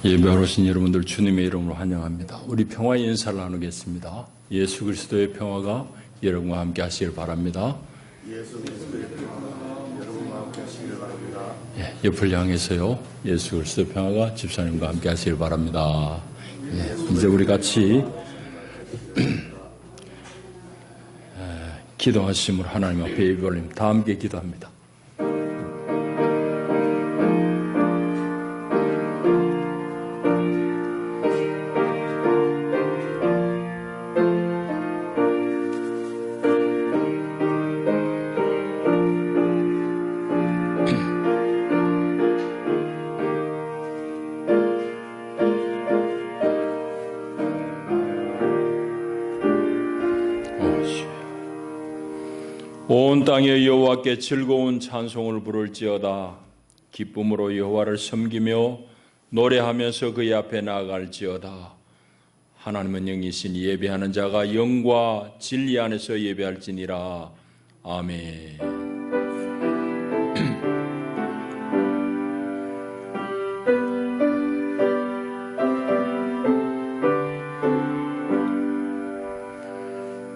예배하러 오신 여러분들 주님의 이름으로 환영합니다. 우리 평화의 인사를 나누겠습니다. 예수 그리스도의 평화가 여러분과 함께 하시길 바랍니다. 예수 그리스도의 평화가 여러분과 함께 하시길 바랍니다. 옆을 향해서요. 예수 그리스도의 평화가 집사님과 함께 하시길 바랍니다. 이제 우리 같이 기도하심으로 하나님 앞에 예배 올림 다 함께 기도합니다. 온 땅에 여호와께 즐거운 찬송을 부를지어다. 기쁨으로 여호와를 섬기며 노래하면서 그의 앞에 나아갈지어다. 하나님은 영이시니 예배하는 자가 영과 진리 안에서 예배할지니라. 아멘.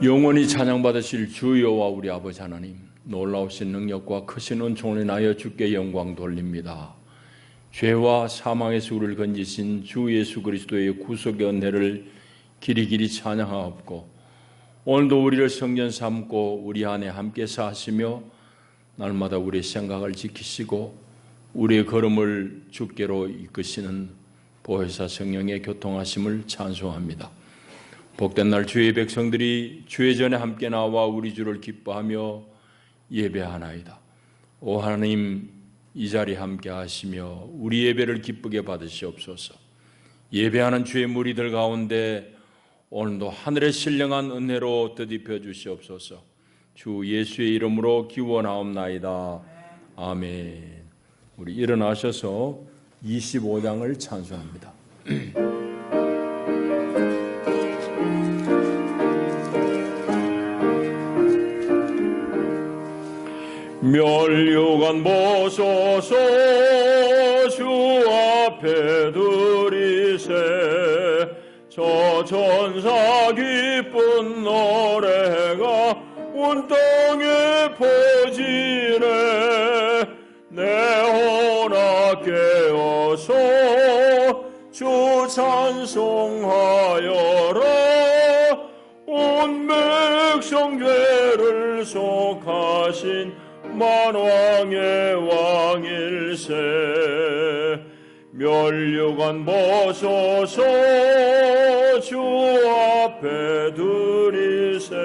영원히 찬양받으실 주 여호와 우리 아버지 하나님, 놀라우신 능력과 크신 은총을 인하여 주께 영광 돌립니다. 죄와 사망에서 우리를 건지신 주 예수 그리스도의 구속의 은혜를 길이길이 찬양하옵고, 오늘도 우리를 성전 삼고 우리 안에 함께 사시며 날마다 우리의 생각을 지키시고 우리의 걸음을 주께로 이끄시는 보혜사 성령의 교통하심을 찬송합니다. 복된 날 주의 백성들이 주의 전에 함께 나와 우리 주를 기뻐하며 예배하나이다. 오 하나님, 이 자리에 함께 하시며 우리 예배를 기쁘게 받으시옵소서. 예배하는 주의 무리들 가운데 오늘도 하늘의 신령한 은혜로 뜻입혀 주시옵소서. 주 예수의 이름으로 기원하옵나이다. 아멘. 우리 일어나셔서 25장을 찬송합니다. 멸류관 보소서 주 앞에 들이세 저 천사 기쁜 노래가 온 땅에 퍼지네 내 혼아 깨어서 주 찬송하여라 온 백성 죄를 속하신 만왕의 왕일세 멸류관 보소서 주 앞에 들이세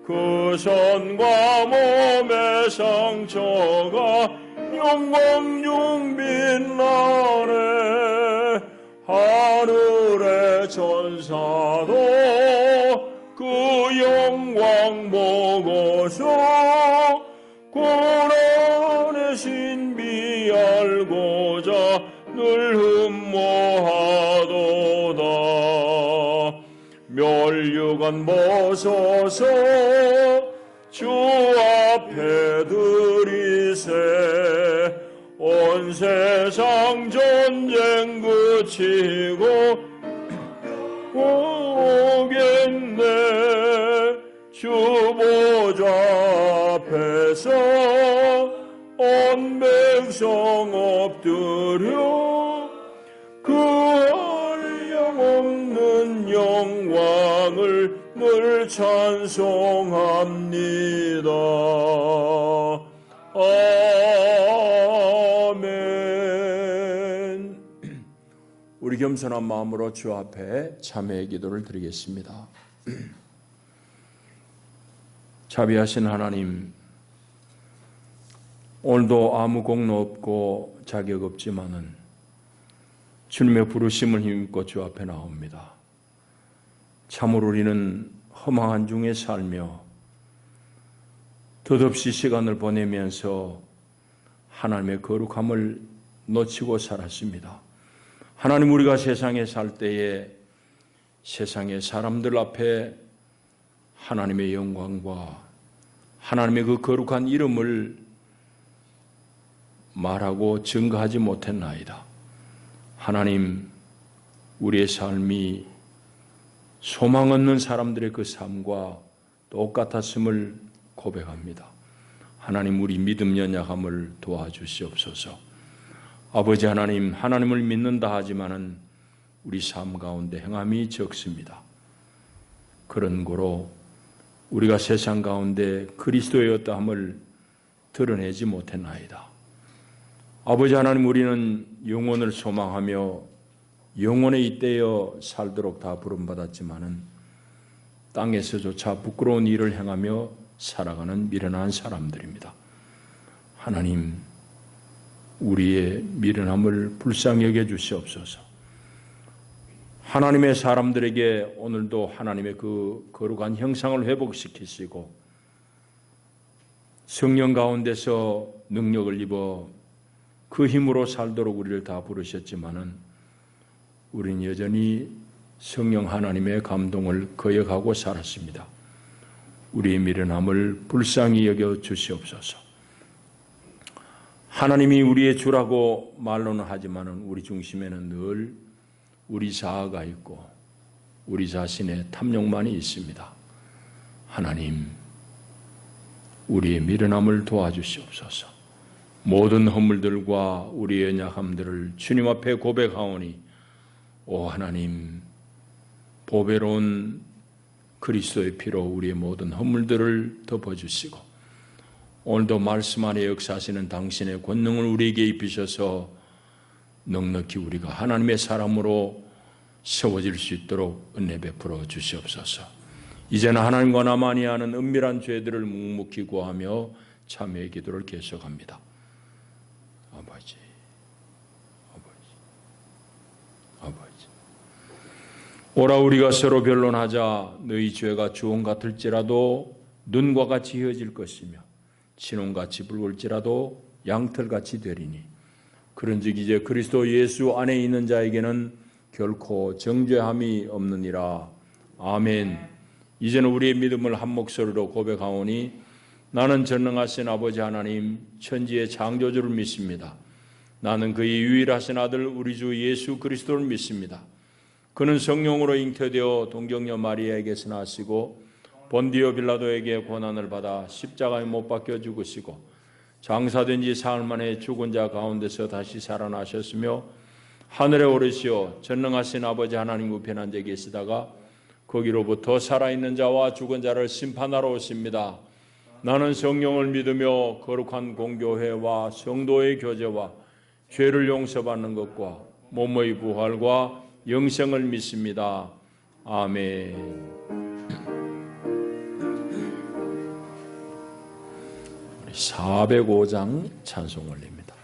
그 선과 몸의 상처가 영광중 빛나네 하늘의 천사도 그 영광 보고서 고난의 신비 알고자 늘 흠모하도다. 멸류관 보소서 주 앞에 들이세 온 세상 전쟁 그치고 오겠네 주 보좌 앞에서 온 백성 엎드려 그 한량없는 영광을 늘 찬송합니다. 아멘. 우리 겸손한 마음으로 주 앞에 참회의 기도를 드리겠습니다. 자비하신 하나님, 오늘도 아무 공로 없고 자격 없지만은 주님의 부르심을 힘입고 주 앞에 나옵니다. 참으로 우리는 허망한 중에 살며 덧없이 시간을 보내면서 하나님의 거룩함을 놓치고 살았습니다. 하나님, 우리가 세상에 살 때에 세상의 사람들 앞에 하나님의 영광과 하나님의 그 거룩한 이름을 말하고 증거하지 못했나이다. 하나님, 우리의 삶이 소망 없는 사람들의 그 삶과 똑같았음을 고백합니다. 하나님, 우리 믿음 연약함을 도와주시옵소서. 아버지 하나님, 하나님을 믿는다 하지만은 우리 삶 가운데 행함이 적습니다. 그런 고로 우리가 세상 가운데 그리스도의 어떠함을 드러내지 못했나이다. 아버지 하나님, 우리는 영혼을 소망하며 영혼에 잇대어 살도록 다 부름받았지만은 땅에서조차 부끄러운 일을 행하며 살아가는 미련한 사람들입니다. 하나님, 우리의 미련함을 불쌍히 여겨 주시옵소서. 하나님의 사람들에게 오늘도 하나님의 그 거룩한 형상을 회복시키시고 성령 가운데서 능력을 입어 그 힘으로 살도록 우리를 다 부르셨지만은 우리는 여전히 성령 하나님의 감동을 거역하고 살았습니다. 우리의 미련함을 불쌍히 여겨 주시옵소서. 하나님이 우리의 주라고 말로는 하지만은 우리 중심에는 늘 우리 자아가 있고 우리 자신의 탐욕만이 있습니다. 하나님, 우리의 미련함을 도와주시옵소서. 모든 허물들과 우리의 연약함들을 주님 앞에 고백하오니 오 하나님, 보배로운 그리스도의 피로 우리의 모든 허물들을 덮어주시고 오늘도 말씀 안에 역사하시는 당신의 권능을 우리에게 입히셔서 넉넉히 우리가 하나님의 사람으로 세워질 수 있도록 은혜 베풀어 주시옵소서. 이제는 하나님과 나만이 아는 은밀한 죄들을 묵묵히 구하며 참회의 기도를 계속합니다. 아버지, 오라 우리가 서로 변론하자. 너희 죄가 주홍 같을지라도 눈과 같이 희어질 것이며 진홍같이 붉을지라도 양털같이 되리니 그런즉 이제 그리스도 예수 안에 있는 자에게는 결코 정죄함이 없느니라. 아멘. 이제는 우리의 믿음을 한 목소리로 고백하오니 나는 전능하신 아버지 하나님 천지의 창조주를 믿습니다. 나는 그의 유일하신 아들 우리 주 예수 그리스도를 믿습니다. 그는 성령으로 잉태되어 동정녀 마리아에게서 나시고 본디오 빌라도에게 고난을 받아 십자가에 못 박혀 죽으시고 장사된 지 사흘 만에 죽은 자 가운데서 다시 살아나셨으며 하늘에 오르시어 전능하신 아버지 하나님 우편에 앉아 계시다가 거기로부터 살아있는 자와 죽은 자를 심판하러 오십니다. 나는 성령을 믿으며 거룩한 공교회와 성도의 교제와 죄를 용서받는 것과 몸의 부활과 영생을 믿습니다. 아멘. 405장 찬송 올립니다.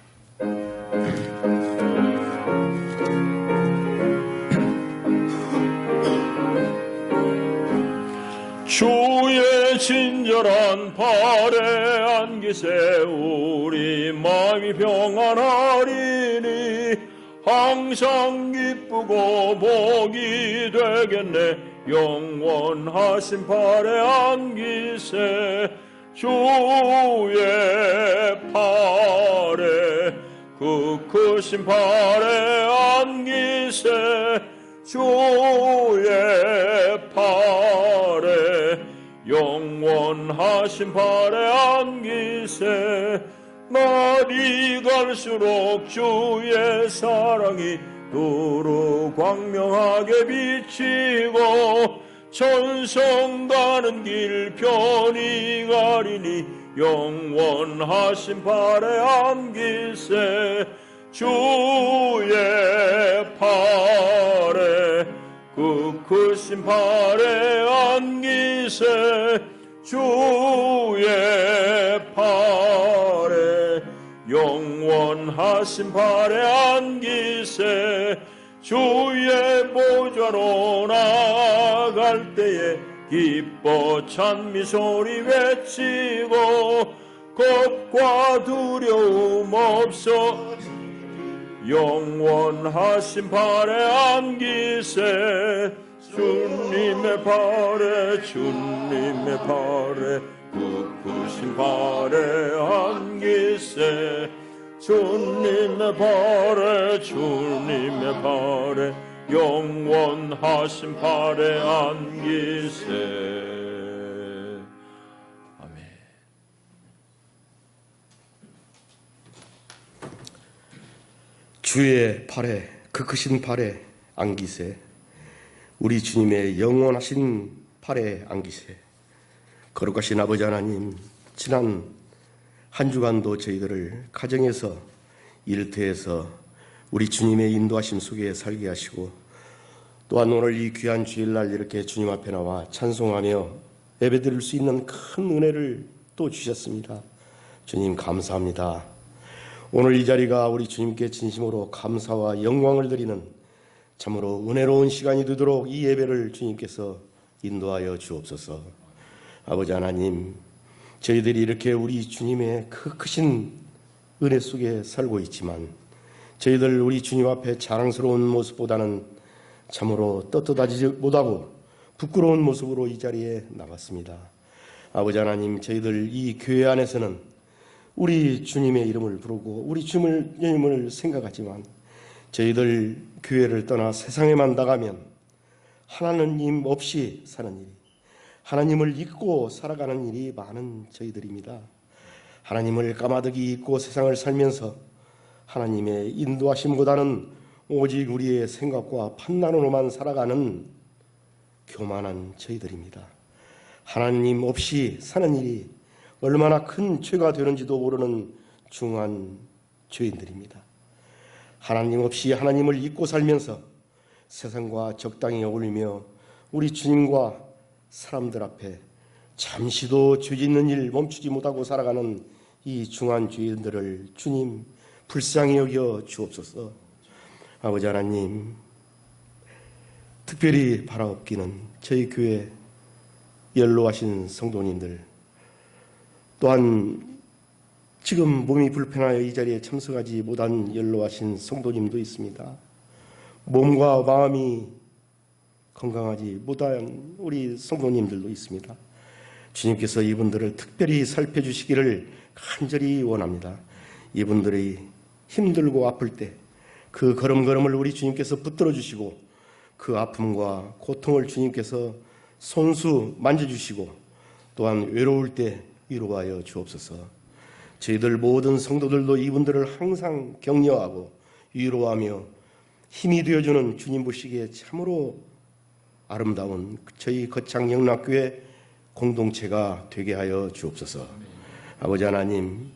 주의 친절한 발에 안기세 우리 마음이 평안하리니 항상 기쁘고 복이 되겠네. 영원하신 발에 안기세 주의 팔에 그 크신 팔에 안기세 주의 팔에 영원하신 팔에 안기세 날이 갈수록 주의 사랑이 두루 광명하게 비치고 천성 가는 길 편히 가리니 영원하신 팔에 안기세 주의 팔에 그 크신 팔에 안기세 주의 팔에 영원하신 팔에 안기세 주의 보좌로 나아갈 때에 기뻐 찬미 소리 외치고 겁과 두려움 없어 영원하신 팔에 안기세 주님의 팔에 주님의 팔에 그 크신 팔에 안기세 주님의 발에 주님의 발에 영원하신 발에 안기세. 아멘. 주의 발에, 그 크신 발에 안기세. 우리 주님의 영원하신 발에 안기세. 거룩하신 아버지 하나님, 지난 한 주간도 저희들을 가정에서, 일터에서 우리 주님의 인도하심 속에 살게 하시고, 또한 오늘 이 귀한 주일날 이렇게 주님 앞에 나와 찬송하며 예배드릴 수 있는 큰 은혜를 또 주셨습니다. 주님 감사합니다. 오늘 이 자리가 우리 주님께 진심으로 감사와 영광을 드리는 참으로 은혜로운 시간이 되도록 이 예배를 주님께서 인도하여 주옵소서. 아버지 하나님, 저희들이 이렇게 우리 주님의 그 크신 은혜 속에 살고 있지만 저희들 우리 주님 앞에 자랑스러운 모습보다는 참으로 떳떳하지 못하고 부끄러운 모습으로 이 자리에 나왔습니다. 아버지 하나님, 저희들 이 교회 안에서는 우리 주님의 이름을 부르고 우리 주님을 생각하지만 저희들 교회를 떠나 세상에만 나가면 하나님 없이 사는 일이, 하나님을 잊고 살아가는 일이 많은 저희들입니다. 하나님을 까마득히 잊고 세상을 살면서 하나님의 인도하심보다는 오직 우리의 생각과 판단으로만 살아가는 교만한 저희들입니다. 하나님 없이 사는 일이 얼마나 큰 죄가 되는지도 모르는 중한 죄인들입니다. 하나님 없이 하나님을 잊고 살면서 세상과 적당히 어울리며 우리 주님과 사람들 앞에 잠시도 죄 짓는 일 멈추지 못하고 살아가는 이 중한 죄인들을 주님 불쌍히 여겨 주옵소서. 아버지 하나님, 특별히 바라옵기는 저희 교회 연로하신 성도님들, 또한 지금 몸이 불편하여 이 자리에 참석하지 못한 연로하신 성도님도 있습니다. 몸과 마음이 건강하지 못한 우리 성도님들도 있습니다. 주님께서 이분들을 특별히 살펴주시기를 간절히 원합니다. 이분들이 힘들고 아플 때 그 걸음걸음을 우리 주님께서 붙들어 주시고 그 아픔과 고통을 주님께서 손수 만져주시고 또한 외로울 때 위로하여 주옵소서. 저희들 모든 성도들도 이분들을 항상 격려하고 위로하며 힘이 되어주는 주님 보시기에 참으로 아름다운 저희 거창 영락교회 공동체가 되게 하여 주옵소서. 아버지 하나님,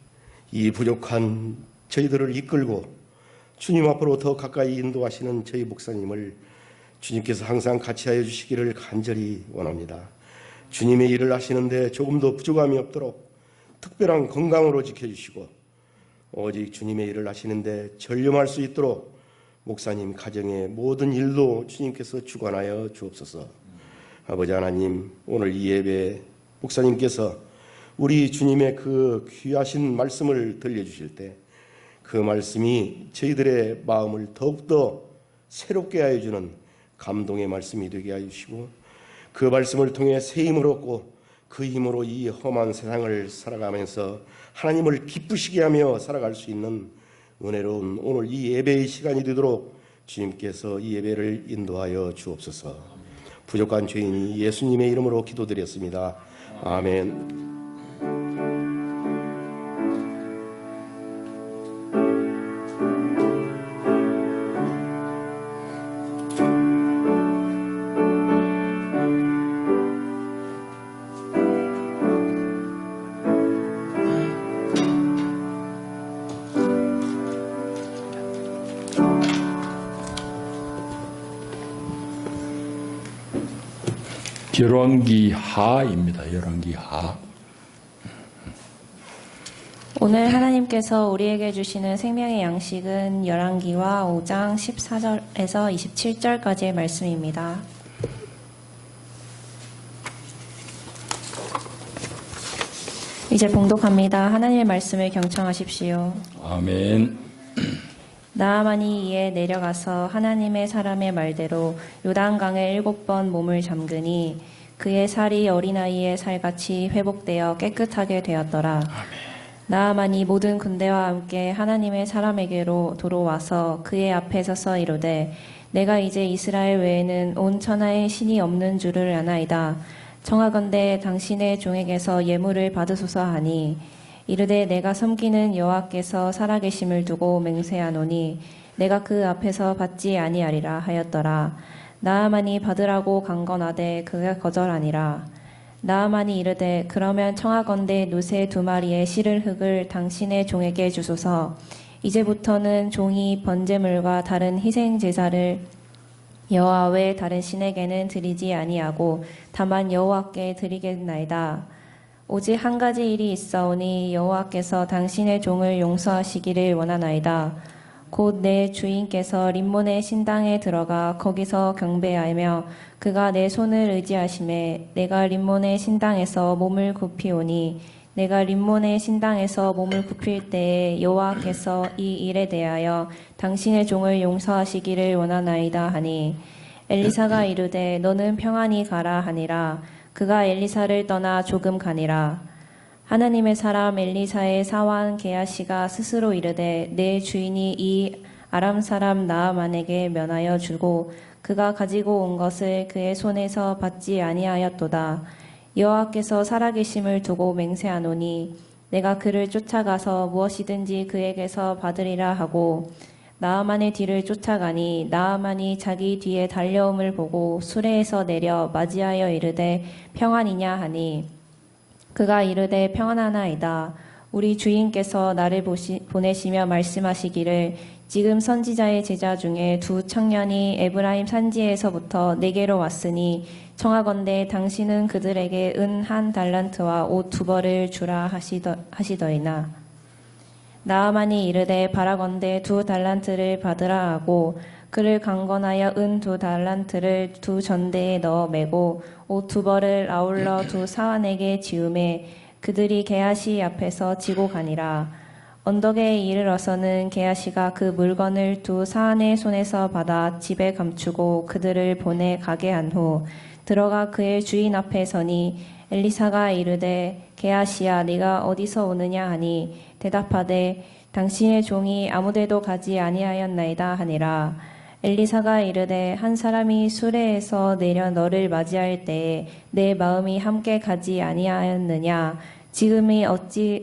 이 부족한 저희들을 이끌고 주님 앞으로 더 가까이 인도하시는 저희 목사님을 주님께서 항상 같이 하여 주시기를 간절히 원합니다. 주님의 일을 하시는데 조금도 부족함이 없도록 특별한 건강으로 지켜주시고 오직 주님의 일을 하시는데 전념할 수 있도록 목사님 가정의 모든 일도 주님께서 주관하여 주옵소서. 아버지 하나님, 오늘 이 예배에 목사님께서 우리 주님의 그 귀하신 말씀을 들려주실 때 그 말씀이 저희들의 마음을 더욱더 새롭게 하여 주는 감동의 말씀이 되게 하여 주시고 그 말씀을 통해 새 힘을 얻고 그 힘으로 이 험한 세상을 살아가면서 하나님을 기쁘시게 하며 살아갈 수 있는 은혜로운 오늘 이 예배의 시간이 되도록 주님께서 이 예배를 인도하여 주옵소서. 부족한 죄인이 예수님의 이름으로 기도드렸습니다. 아멘. 열왕기 하입니다. 열왕기 하. 오늘 하나님께서 우리에게 주시는 생명의 양식은 열왕기와 5장 14절에서 27절까지의 말씀입니다. 이제 봉독합니다. 하나님의 말씀을 경청하십시오. 아멘. 나아만이 이에 내려가서 하나님의 사람의 말대로 요단강에 7번 몸을 잠그니 그의 살이 어린아이의 살같이 회복되어 깨끗하게 되었더라. 나아만이 모든 군대와 함께 하나님의 사람에게로 도로와서 그의 앞에 서서 이르되 내가 이제 이스라엘 외에는 온 천하에 신이 없는 줄을 아나이다. 청하건대 당신의 종에게서 예물을 받으소서 하니 이르되 내가 섬기는 여호와께서 살아계심을 두고 맹세하노니 내가 그 앞에서 받지 아니하리라 하였더라. 나아만이 받으라고 강건하되 그가 거절하니라. 나아만이 이르되 그러면 청하건대 노새 2마리의 실을 흙을 당신의 종에게 주소서. 이제부터는 종이 번제물과 다른 희생 제사를 여호와 외 다른 신에게는 드리지 아니하고 다만 여호와께 드리겠나이다. 오직 한 가지 일이 있사오니 여호와께서 당신의 종을 용서하시기를 원하나이다. 곧 내 주인께서 림몬의 신당에 들어가 거기서 경배하며 그가 내 손을 의지하심에 내가 림몬의 신당에서 몸을 굽히오니 내가 림몬의 신당에서 몸을 굽힐 때에 여호와께서 이 일에 대하여 당신의 종을 용서하시기를 원하나이다 하니 엘리사가 이르되 너는 평안히 가라 하니라. 그가 엘리사를 떠나 조금 가니라. 하나님의 사람 엘리사의 사환 게하시가 스스로 이르되 내 주인이 이 아람 사람 나아만에게 면하여 주고 그가 가지고 온 것을 그의 손에서 받지 아니하였도다. 여호와께서 살아계심을 두고 맹세하노니 내가 그를 쫓아가서 무엇이든지 그에게서 받으리라 하고 나아만의 뒤를 쫓아가니 나아만이 자기 뒤에 달려옴을 보고 수레에서 내려 맞이하여 이르되 평안이냐 하니 그가 이르되 평안하나이다. 우리 주인께서 나를 보내시며 말씀하시기를 지금 선지자의 제자 중에 2 청년이 에브라임 산지에서부터 내게로 왔으니 청하건대 당신은 그들에게 은 1달란트와 옷 2벌을 주라 하시더이나 나아만이 이르되 바라건대 2달란트를 받으라 하고 그를 강건하여 은 2달란트를 2 전대에 넣어 매고 옷 2벌을 아울러 2 사환에게 지우매 그들이 게하시 앞에서 지고 가니라. 언덕에 이르러서는 게하시가 그 물건을 2 사환의 손에서 받아 집에 감추고 그들을 보내 가게 한 후 들어가 그의 주인 앞에 서니 엘리사가 이르되 게하시야 네가 어디서 오느냐 하니 대답하되 당신의 종이 아무데도 가지 아니하였나이다 하니라. 엘리사가 이르되 한 사람이 수레에서 내려 너를 맞이할 때에 내 마음이 함께 가지 아니하였느냐. 지금이 어찌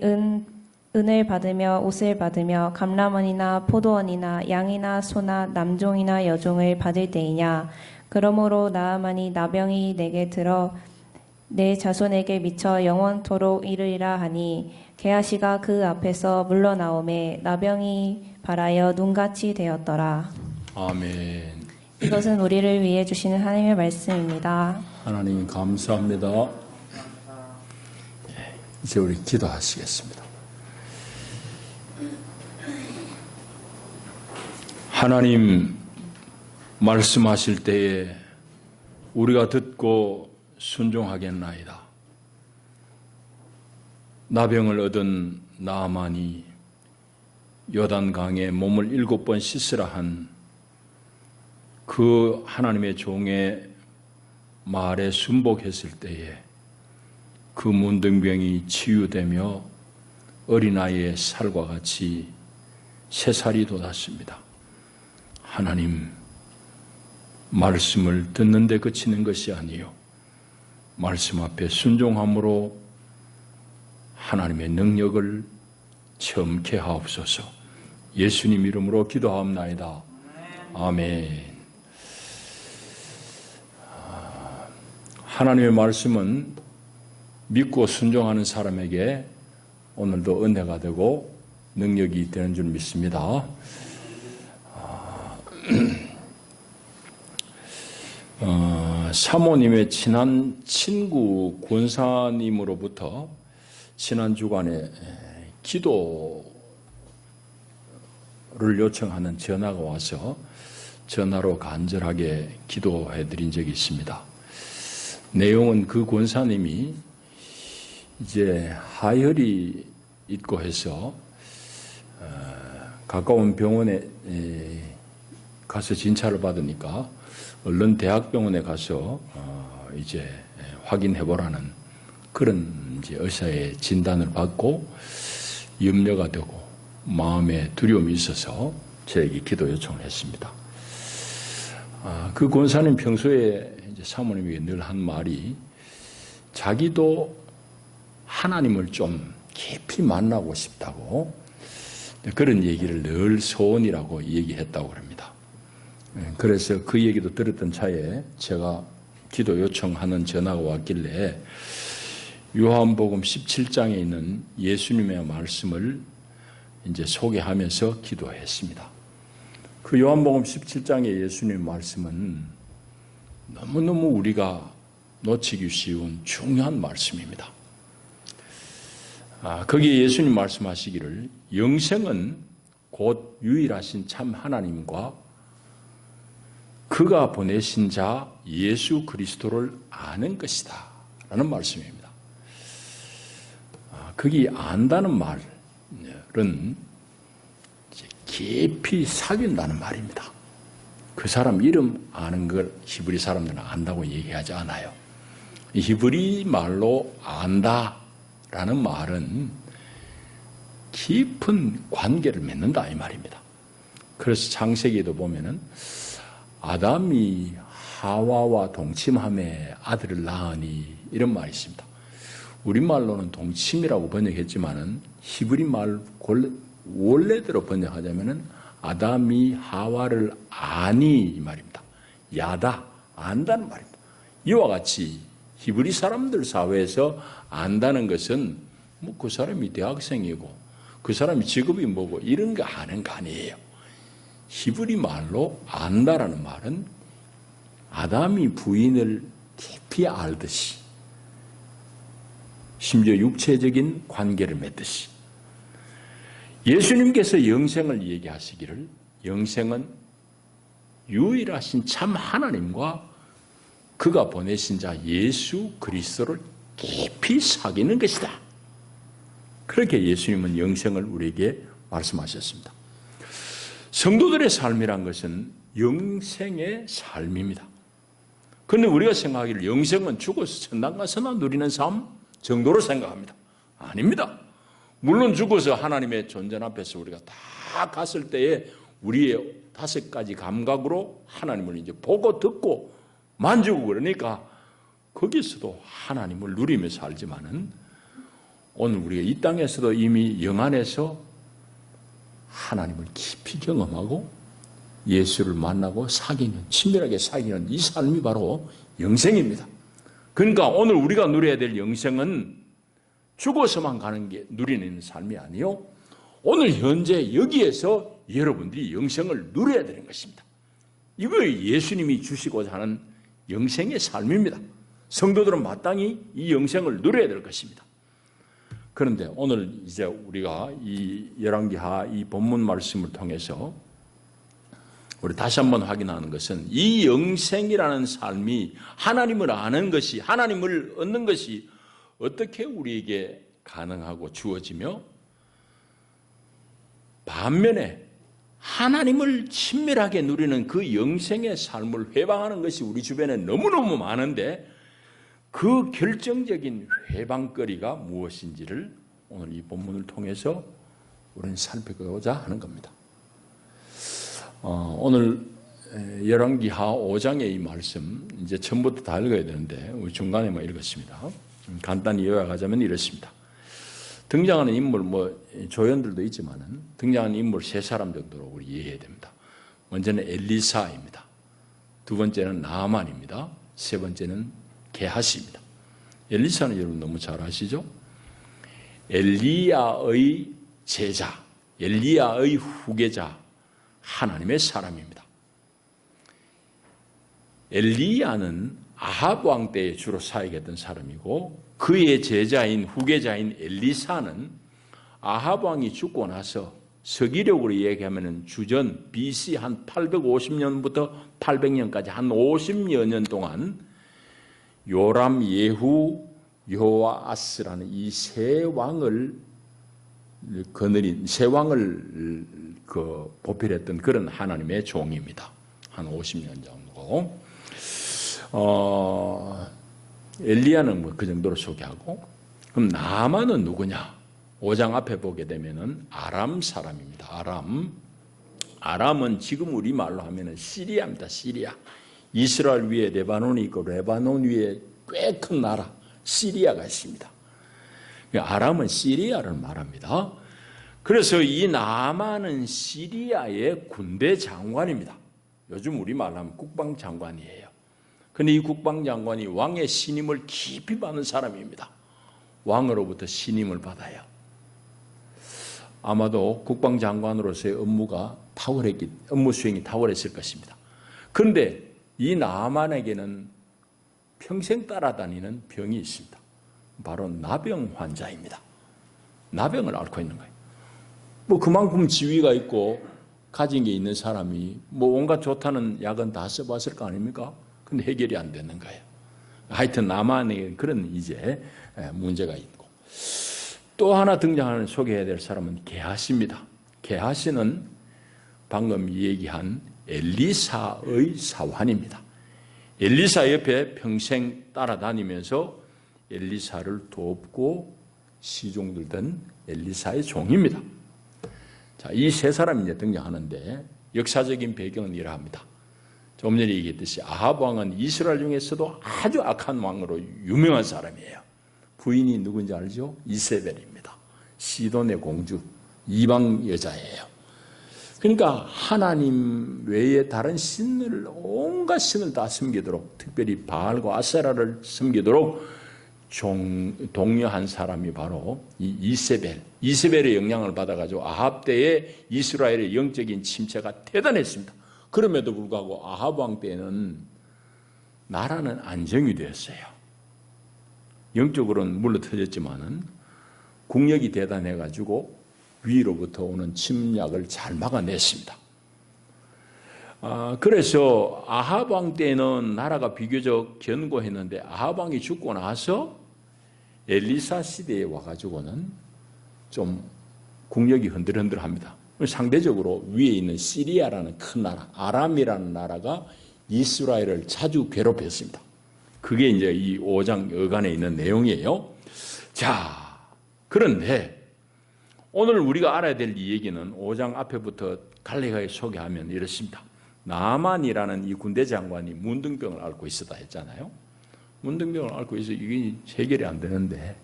은을 받으며 옷을 받으며 감람원이나 포도원이나 양이나 소나 남종이나 여종을 받을 때이냐. 그러므로 나아만이 나병이 내게 들어 내 자손에게 미쳐 영원토록 이르리라 하니 게하시가 그 앞에서 물러나오매 나병이 발하여 눈같이 되었더라. 아멘. 이것은 우리를 위해 주시는 하나님의 말씀입니다. 하나님 감사합니다. 이제 우리 기도하시겠습니다. 하나님 말씀하실 때에 우리가 듣고 순종하겠나이다. 나병을 얻은 나아만이 요단강에 몸을 7번 씻으라 한 그 하나님의 종의 말에 순복했을 때에 그 문둥병이 치유되며 어린아이의 살과 같이 새살이 돋았습니다. 하나님, 말씀을 듣는 데 그치는 것이 아니요 말씀 앞에 순종함으로 하나님의 능력을 체험케 하옵소서. 예수님 이름으로 기도하옵나이다. 아멘. 하나님의 말씀은 믿고 순종하는 사람에게 오늘도 은혜가 되고 능력이 되는 줄 믿습니다. 사모님의 친한 친구 권사님으로부터 지난 주간에 기도를 요청하는 전화가 와서 전화로 간절하게 기도해 드린 적이 있습니다. 내용은 그 권사님이 이제 하혈이 있고 해서 가까운 병원에 가서 진찰을 받으니까 얼른 대학병원에 가서 이제 확인해 보라는 그런 이제 의사의 진단을 받고 염려가 되고 마음에 두려움이 있어서 저에게 기도 요청을 했습니다. 그 권사님 평소에 이제 사모님에게 늘 한 말이 자기도 하나님을 좀 깊이 만나고 싶다고 그런 얘기를 늘 소원이라고 얘기했다고 합니다. 그래서 그 얘기도 들었던 차에 제가 기도 요청하는 전화가 왔길래 요한복음 17장에 있는 예수님의 말씀을 이제 소개하면서 기도했습니다. 그 요한복음 17장의 예수님의 말씀은 너무너무 우리가 놓치기 쉬운 중요한 말씀입니다. 거기에 예수님 말씀하시기를 영생은 곧 유일하신 참 하나님과 그가 보내신 자 예수 그리스도를 아는 것이다 라는 말씀입니다. 거기 안다는 말은 깊이 사귄다는 말입니다. 그 사람 이름 아는 걸 히브리 사람들은 안다고 얘기하지 않아요. 히브리 말로 안다라는 말은 깊은 관계를 맺는다 이 말입니다. 그래서 창세기에도 보면은 아담이 하와와 동침함에 아들을 낳으니 이런 말이 있습니다. 우리말로는 동침이라고 번역했지만은 히브리 말 원래대로 번역하자면은 아담이 하와를 아니 이 말입니다. 야다 안다는 말입니다. 이와 같이 히브리 사람들 사회에서 안다는 것은 뭐 그 사람이 대학생이고 그 사람이 직업이 뭐고 이런 거 아는 거 아니에요. 히브리 말로 안다라는 말은 아담이 부인을 깊이 알듯이 심지어 육체적인 관계를 맺듯이 예수님께서 영생을 얘기하시기를 영생은 유일하신 참 하나님과 그가 보내신 자 예수 그리스도를 깊이 사귀는 것이다. 그렇게 예수님은 영생을 우리에게 말씀하셨습니다. 성도들의 삶이란 것은 영생의 삶입니다. 그런데 우리가 생각하기를 영생은 죽어서 천당 가서나 누리는 삶 정도로 생각합니다. 아닙니다. 물론 죽어서 하나님의 존전 앞에서 우리가 다 갔을 때에 우리의 5가지 감각으로 하나님을 이제 보고 듣고 만지고 그러니까 거기서도 하나님을 누리며 살지만은 오늘 우리가 이 땅에서도 이미 영안에서 하나님을 깊이 경험하고 예수를 만나고 사귀는, 친밀하게 사귀는 이 삶이 바로 영생입니다. 그러니까 오늘 우리가 누려야 될 영생은 죽어서만 가는 게 누리는 삶이 아니요. 오늘 현재 여기에서 여러분들이 영생을 누려야 되는 것입니다. 이거 예수님이 주시고자 하는 영생의 삶입니다. 성도들은 마땅히 이 영생을 누려야 될 것입니다. 그런데 오늘 이제 우리가 이 열왕기하 이 본문 말씀을 통해서 우리 다시 한번 확인하는 것은 이 영생이라는 삶이 하나님을 아는 것이, 하나님을 얻는 것이 어떻게 우리에게 가능하고 주어지며 반면에 하나님을 친밀하게 누리는 그 영생의 삶을 회방하는 것이 우리 주변에 너무너무 많은데 그 결정적인 회방거리가 무엇인지를 오늘 이 본문을 통해서 우리는 살펴보고자 하는 겁니다. 오늘 열왕기하 5장의 이 말씀 이제 처음부터 다 읽어야 되는데 우리 중간에만 읽었습니다. 간단히 요약하자면 이렇습니다. 등장하는 인물 조연들도 있지만은 등장하는 인물 3사람 정도로 우리 이해해야 됩니다. 먼저는 엘리사입니다. 두 번째는 나아만입니다. 세 번째는 게하시입니다. 엘리사는 여러분 너무 잘 아시죠? 엘리야의 제자, 엘리야의 후계자, 하나님의 사람입니다. 엘리야는 아합 왕 때에 주로 사역했던 사람이고 그의 제자인 후계자인 엘리사는 아합 왕이 죽고 나서 서기력으로 얘기하면 주전 BC 한 850년부터 800년까지 한 50여 년 동안 요람, 예후, 여호아스라는 이 세 왕을 거느린 세 왕을 보필했던 그런 하나님의 종입니다. 한 50년 정도. 엘리야는 그 정도로 소개하고 그럼 나아만은 누구냐? 5장 앞에 보게 되면은 아람 사람입니다. 아람은 지금 우리말로 하면은 시리아입니다. 시리아. 이스라엘 위에 레바논이 있고 레바논 위에 꽤 큰 나라 시리아가 있습니다. 아람은 시리아를 말합니다. 그래서 이 나만은 시리아의 군대 장관입니다. 요즘 우리말로 하면 국방장관이에요. 그런데 이 국방장관이 왕의 신임을 깊이 받는 사람입니다. 왕으로부터 신임을 받아요. 아마도 국방장관으로서의 업무 수행이 탁월했을 것입니다. 그런데 이 나만에게는 평생 따라다니는 병이 있습니다. 바로 나병 환자입니다. 나병을 앓고 있는 거예요. 뭐 그만큼 지위가 있고 가진 게 있는 사람이 뭐 온갖 좋다는 약은 다 써봤을 거 아닙니까? 근데 해결이 안 되는 거예요. 하여튼 나만의 그런 이제 문제가 있고, 또 하나 등장하는 소개해야 될 사람은 게하시입니다. 게하시는 방금 얘기한 엘리사의 사환입니다. 엘리사 옆에 평생 따라다니면서 엘리사를 돕고 시종 들던 엘리사의 종입니다. 자, 이 세 사람이 이제 등장하는데 역사적인 배경은 이러합니다. 조금 전에 얘기했듯이 아합 왕은 이스라엘 중에서도 아주 악한 왕으로 유명한 사람이에요. 부인이 누군지 알죠? 이세벨입니다. 시돈의 공주, 이방 여자예요. 그러니까 하나님 외에 다른 신을, 온갖 신을 다 섬기도록, 특별히 바알과 아세라를 섬기도록 독려한 사람이 바로 이 이세벨. 이세벨의 영향을 받아가지고 아합 때에 이스라엘의 영적인 침체가 대단했습니다. 그럼에도 불구하고 아합 왕 때는 나라는 안정이 되었어요. 영적으로는 물러터졌지만은 국력이 대단해가지고 위로부터 오는 침략을 잘 막아냈습니다. 그래서 아합 왕 때는 나라가 비교적 견고했는데 아합 왕이 죽고 나서 엘리사 시대에 와가지고는 좀 국력이 흔들흔들합니다. 상대적으로 위에 있는 시리아라는 큰 나라, 아람이라는 나라가 이스라엘을 자주 괴롭혔습니다. 그게 이제 이 5장 여간에 있는 내용이에요. 자, 그런데 오늘 우리가 알아야 될 이 얘기는 5장 앞에부터 간략하게 소개하면 이렇습니다. 나만이라는 이 군대 장관이 문둥병을 앓고 있었다 했잖아요. 문둥병을 앓고 있어 이게 해결이 안 되는데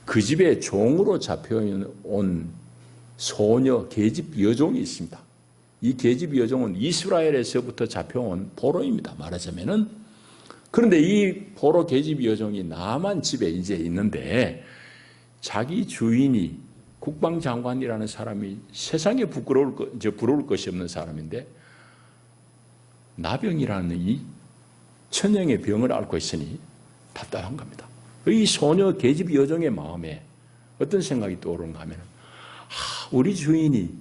그 집에 종으로 잡혀온 소녀 계집 여종이 있습니다. 이 계집 여종은 이스라엘에서부터 잡혀온 포로입니다. 말하자면은. 그런데 이 포로 계집 여종이 나만 집에 이제 있는데 자기 주인이 국방장관이라는 사람이 세상에 부러울 것이 없는 사람인데 나병이라는 이 천형의 병을 앓고 있으니 답답한 겁니다. 이 소녀 계집 여종의 마음에 어떤 생각이 떠오르는가 하면 우리 주인이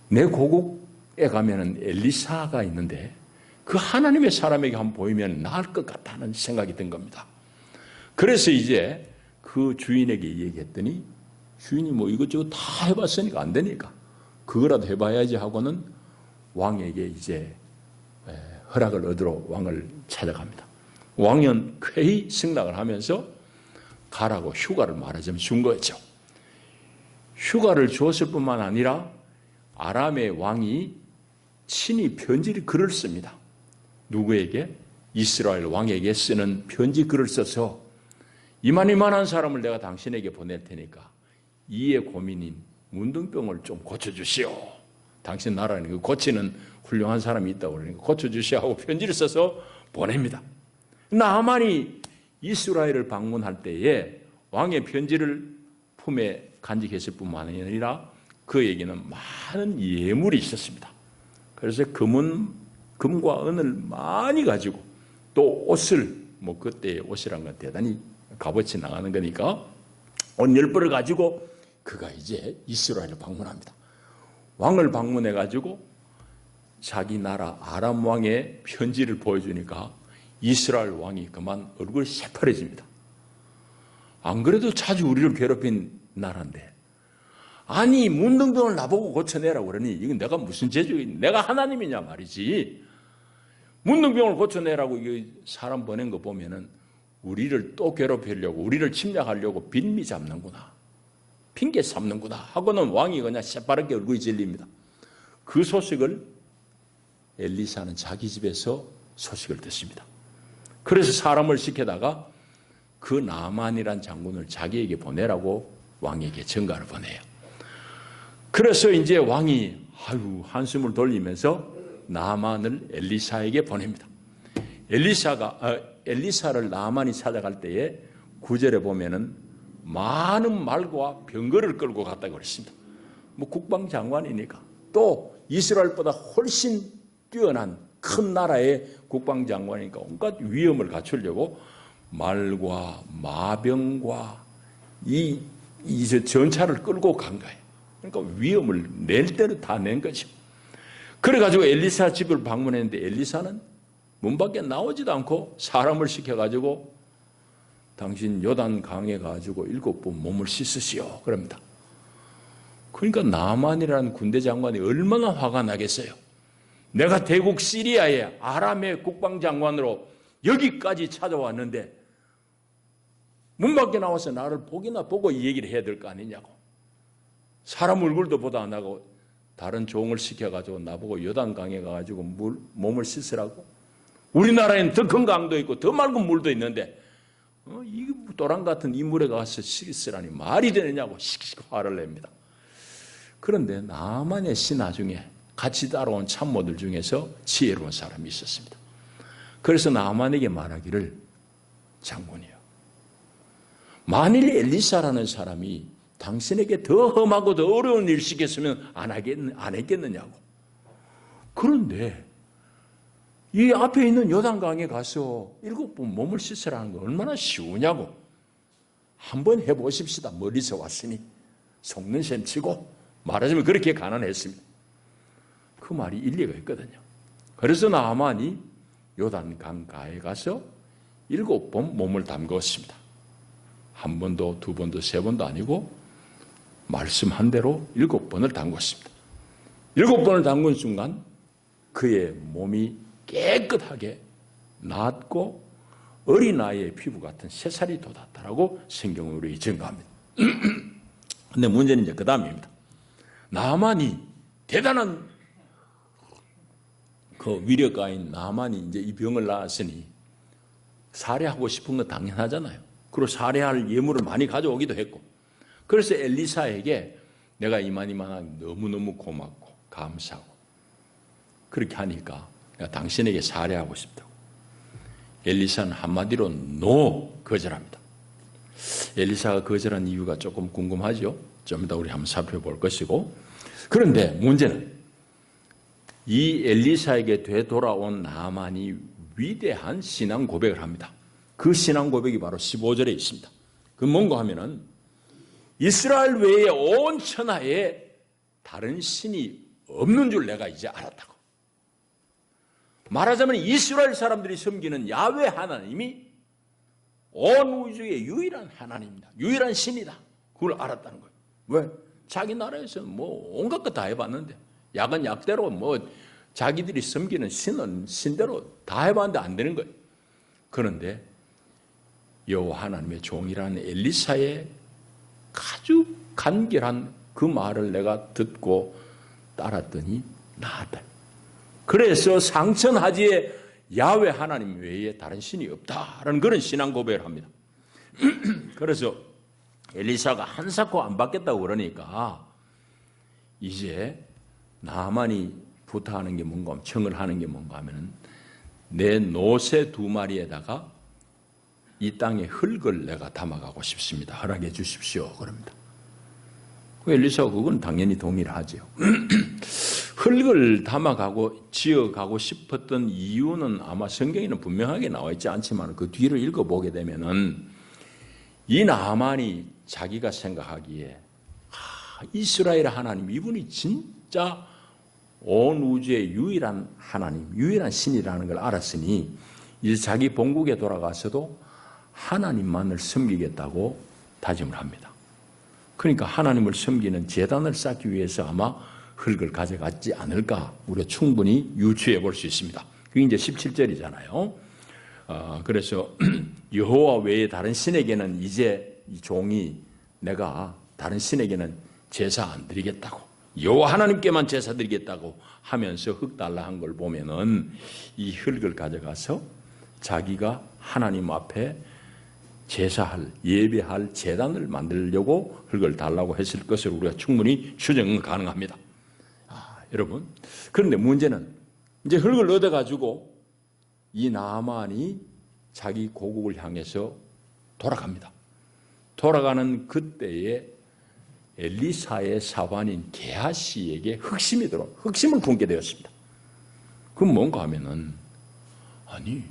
내 고국에 가면은 엘리사가 있는데 그 하나님의 사람에게 한번 보이면 나을 것 같다는 생각이 든 겁니다. 그래서 이제 그 주인에게 얘기했더니 주인이 뭐 이것저것 다 해봤으니까 안 되니까 그거라도 해봐야지 하고는 왕에게 이제 허락을 얻으러 왕을 찾아갑니다. 왕은 쾌히 승낙을 하면서 가라고 휴가를 말하자면 준 거죠. 휴가를 줬을 뿐만 아니라 아람의 왕이 친히 편지 글을 씁니다. 누구에게? 이스라엘 왕에게 쓰는 편지 글을 써서 이만한 사람을 내가 당신에게 보낼 테니까 이의 고민인 문둥병을 좀 고쳐주시오. 당신 나라는 그 고치는 훌륭한 사람이 있다고 그러니까 고쳐주시오 하고 편지를 써서 보냅니다. 나만이 이스라엘을 방문할 때에 왕의 편지를 품에 간직했을 뿐만 아니라 그에게는 많은 예물이 있었습니다. 그래서 금과 은을 많이 가지고 또 옷을, 뭐 그때의 옷이란 건 대단히 값어치 나가는 거니까 옷 10벌을 가지고 그가 이제 이스라엘을 방문합니다. 왕을 방문해가지고 자기 나라 아람 왕의 편지를 보여주니까 이스라엘 왕이 그만 얼굴이 새파래집니다. 안 그래도 자주 우리를 괴롭힌 나라인데 아니 문둥병을 나보고 고쳐내라고 그러니 이건 내가 무슨 재주가 내가 하나님이냐 말이지. 문둥병을 고쳐내라고 사람 보낸 거 보면은 우리를 또 괴롭히려고 우리를 침략하려고 빌미 잡는구나. 핑계 삼는구나 하고는 왕이 그냥 새파랗게 얼굴이 질립니다. 그 소식을 엘리사는 자기 집에서 소식을 듣습니다. 그래서 사람을 시켜다가 그 나만이란 장군을 자기에게 보내라고 왕에게 전가를 보내요. 그래서 이제 왕이 한숨을 돌리면서 나만을 엘리사에게 보냅니다. 엘리사를 나만이 찾아갈 때에 9절에 보면은 많은 말과 병거를 끌고 갔다고 그랬습니다. 뭐 국방장관이니까 또 이스라엘보다 훨씬 뛰어난 큰 나라의 국방장관이니까 온갖 위험을 갖추려고 말과 마병과 이 전차를 끌고 간 거예요. 그러니까 위험을 낼 대로 다 낸 거죠. 그래가지고 엘리사 집을 방문했는데 엘리사는 문 밖에 나오지도 않고 사람을 시켜가지고 당신 요단 강에 가지고 7번 몸을 씻으시오 그럽니다. 그러니까 나만이라는 군대 장관이 얼마나 화가 나겠어요. 내가 대국 시리아의 아람의 국방장관으로 여기까지 찾아왔는데 문 밖에 나와서 나를 보기나 보고 이 얘기를 해야 될 거 아니냐고. 사람 얼굴도 보다 안 하고 다른 종을 시켜가지고 나보고 요단강에 가가지고 몸을 씻으라고. 우리나라에는 더 큰 강도 있고 더 맑은 물도 있는데 이 도랑 같은 이 물에 가서 씻으라니 말이 되느냐고 씩씩 화를 냅니다. 그런데 나만의 신하 중에 같이 따라온 참모들 중에서 지혜로운 사람이 있었습니다. 그래서 나만에게 말하기를 장군이요. 만일 엘리사라는 사람이 당신에게 더 험하고 더 어려운 일 시켰으면 안 했겠느냐고. 그런데 이 앞에 있는 요단강에 가서 7번 몸을 씻으라는 건 얼마나 쉬우냐고. 한번 해보십시다. 멀리서 왔으니 속는 셈 치고. 말하자면 그렇게 가난했습니다. 그 말이 일리가 있거든요. 그래서 나만이 요단강 가에 가서 7번 몸을 담궜습니다. 한 번도 두 번도 세 번도 아니고 말씀한 대로 7번을 담궜습니다. 7번을 담근 순간 그의 몸이 깨끗하게 낫고 어린아이의 피부 같은 새살이 돋았다라고 성경은 우리에게 증거합니다. 그런데 문제는 이제 그 다음입니다. 나만이 대단한 그 위력가인 나만이 이제 이 병을 낳았으니 살해하고 싶은 건 당연하잖아요. 그리고 살해할 예물을 많이 가져오기도 했고. 그래서 엘리사에게 내가 이만하게 너무너무 고맙고 감사하고 그렇게 하니까 내가 당신에게 살해하고 싶다고. 엘리사는 한마디로 거절합니다. 엘리사가 거절한 이유가 조금 궁금하죠. 좀 이따 우리 한번 살펴볼 것이고. 그런데 문제는 이 엘리사에게 되돌아온 나만이 위대한 신앙 고백을 합니다. 그 신앙 고백이 바로 15절에 있습니다. 그 뭔가 하면은 이스라엘 외에 온 천하에 다른 신이 없는 줄 내가 이제 알았다고. 말하자면 이스라엘 사람들이 섬기는 야훼 하나님이 온 우주의 유일한 하나님입니다. 유일한 신이다. 그걸 알았다는 거예요. 왜? 자기 나라에서는 뭐 온갖 것 다 해봤는데 약은 약대로 뭐 자기들이 섬기는 신은 신대로 다 해봤는데 안 되는 거예요. 그런데 여호와 하나님의 종이라는 엘리사의 아주 간결한 그 말을 내가 듣고 따랐더니 나았다. 그래서 상천하지에 야훼 하나님 외에 다른 신이 없다라는 그런 신앙 고백을 합니다. 그래서 엘리사가 한사코 안 받겠다고 그러니까 이제 나만이 부탁하는 게 뭔가, 청을 하는 게 뭔가 하면은 내 노새 2마리에다가 이 땅의 흙을 내가 담아가고 싶습니다. 허락해 주십시오. 그럽니다. 엘리사가 그건 당연히 동의를 하죠. 흙을 담아가고 지어가고 싶었던 이유는 아마 성경에는 분명하게 나와 있지 않지만 그 뒤를 읽어보게 되면은 이 나만이 자기가 생각하기에 이스라엘 하나님 이분이 진짜 온 우주의 유일한 하나님, 유일한 신이라는 걸 알았으니 이제 자기 본국에 돌아가서도 하나님만을 섬기겠다고 다짐을 합니다. 그러니까 하나님을 섬기는 제단을 쌓기 위해서 아마 흙을 가져갔지 않을까 우리가 충분히 유추해 볼 수 있습니다. 그게 이제 17절이잖아요. 그래서 여호와 외에 다른 신에게는 이제 이 종이 내가 다른 신에게는 제사 안 드리겠다고, 여호와 하나님께만 제사 드리겠다고 하면서 흙 달라 한 걸 보면은 이 흙을 가져가서 자기가 하나님 앞에 제사할, 예배할 제단을 만들려고 흙을 달라고 했을 것을 우리가 충분히 추정은 가능합니다. 여러분, 그런데 문제는 이제 흙을 얻어가지고 이 나아만이 자기 고국을 향해서 돌아갑니다. 돌아가는 그때에 엘리사의 사환인 게하시에게 흑심을 품게 되었습니다. 그건 뭔가 하면은, 아니,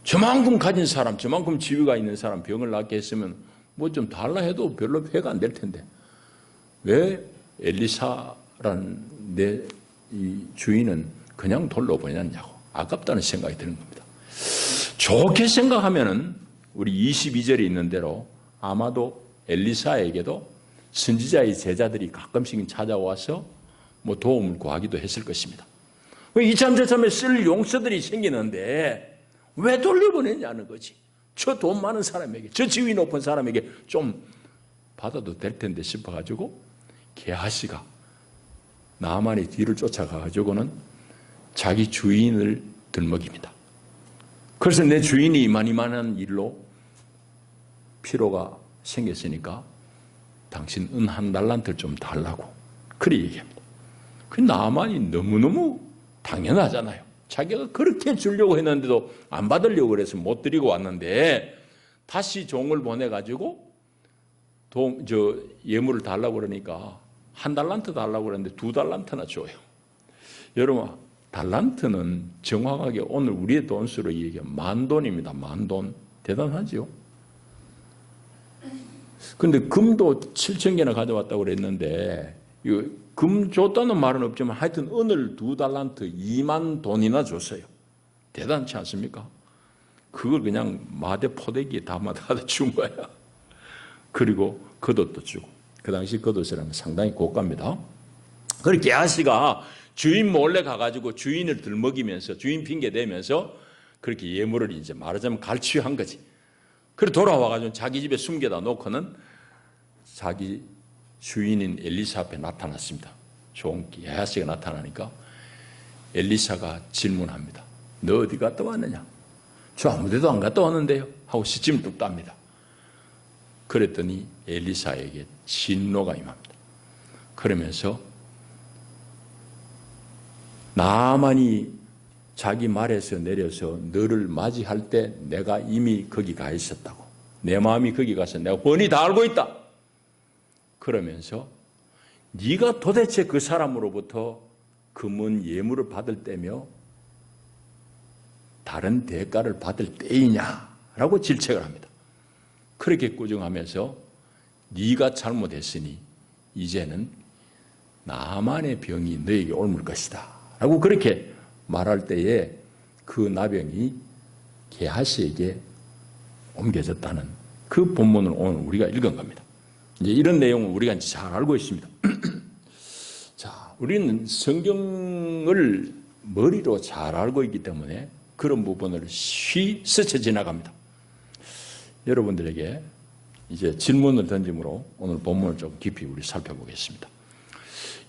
저만큼 가진 사람, 저만큼 지위가 있는 사람 병을 낫게 했으면 뭐 좀 달라 해도 별로 회가 안 될 텐데 왜 엘리사라는 내 이 주인은 그냥 돌려보냈냐고 아깝다는 생각이 드는 겁니다. 좋게 생각하면은 우리 22절에 있는 대로 아마도 엘리사에게도 선지자의 제자들이 가끔씩 찾아와서 뭐 도움을 구하기도 했을 것입니다. 이참 저참에 쓸 용서들이 생기는데 왜 돌려보냈냐는 거지. 저 돈 많은 사람에게, 저 지위 높은 사람에게 좀 받아도 될 텐데 싶어가지고 게하시가 나아만의 뒤를 쫓아가가지고는 자기 주인을 들먹입니다. 그래서 내 주인이 이만한 일로 피로가 생겼으니까 당신 은 1달란트를 좀 달라고 그리 얘기합니다. 그 나아만이 너무너무 당연하잖아요. 자기가 그렇게 주려고 했는데도 안 받으려고 그래서 못 드리고 왔는데 다시 종을 보내가지고 예물을 달라고 그러니까 1달란트 달라고 그러는데 2달란트나 줘요. 여러분, 달란트는 정확하게 오늘 우리의 돈수로 얘기하면 10,000돈입니다. 10,000돈. 대단하죠? 그런데 금도 7,000개나 가져왔다고 그랬는데 금 줬다는 말은 없지만 하여튼 은을 2달란트 20,000돈이나 줬어요. 대단치 않습니까? 그걸 그냥 마대 포대기에 담아다 준 거야. 그리고 겉옷도 주고. 그 당시 겉옷이라면 상당히 고가입니다. 그리고 게하시가 주인 몰래 가가지고 주인을 들먹이면서 주인 핑계 대면서 그렇게 예물을 이제 말하자면 갈취한 거지. 그리고 돌아와가지고 자기 집에 숨겨다 놓고는 자기 주인인 엘리사 앞에 나타났습니다. 종 게하시가 나타나니까 엘리사가 질문합니다. 너 어디 갔다 왔느냐? 저 아무데도 안 갔다 왔는데요. 하고 시침을 뚝 땁니다. 그랬더니 엘리사에게 진노가 임합니다. 그러면서 나아만이 자기 말에서 내려서 너를 맞이할 때 내가 이미 거기 가 있었다고. 내 마음이 거기 가서 내가 뻔히 다 알고 있다. 그러면서 네가 도대체 그 사람으로부터 금은 예물을 받을 때며 다른 대가를 받을 때이냐라고 질책을 합니다. 그렇게 꾸중하면서 네가 잘못했으니 이제는 나만의 병이 너에게 옮을 것이다 라고 그렇게 말할 때에 그 나병이 게하시에게 옮겨졌다는 그 본문을 오늘 우리가 읽은 겁니다. 이제 이런 내용을 우리가 이제 잘 알고 있습니다. 자, 우리는 성경을 머리로 잘 알고 있기 때문에 그런 부분을 쉬 스쳐 지나갑니다. 여러분들에게 이제 질문을 던짐으로 오늘 본문을 좀 깊이 우리 살펴보겠습니다.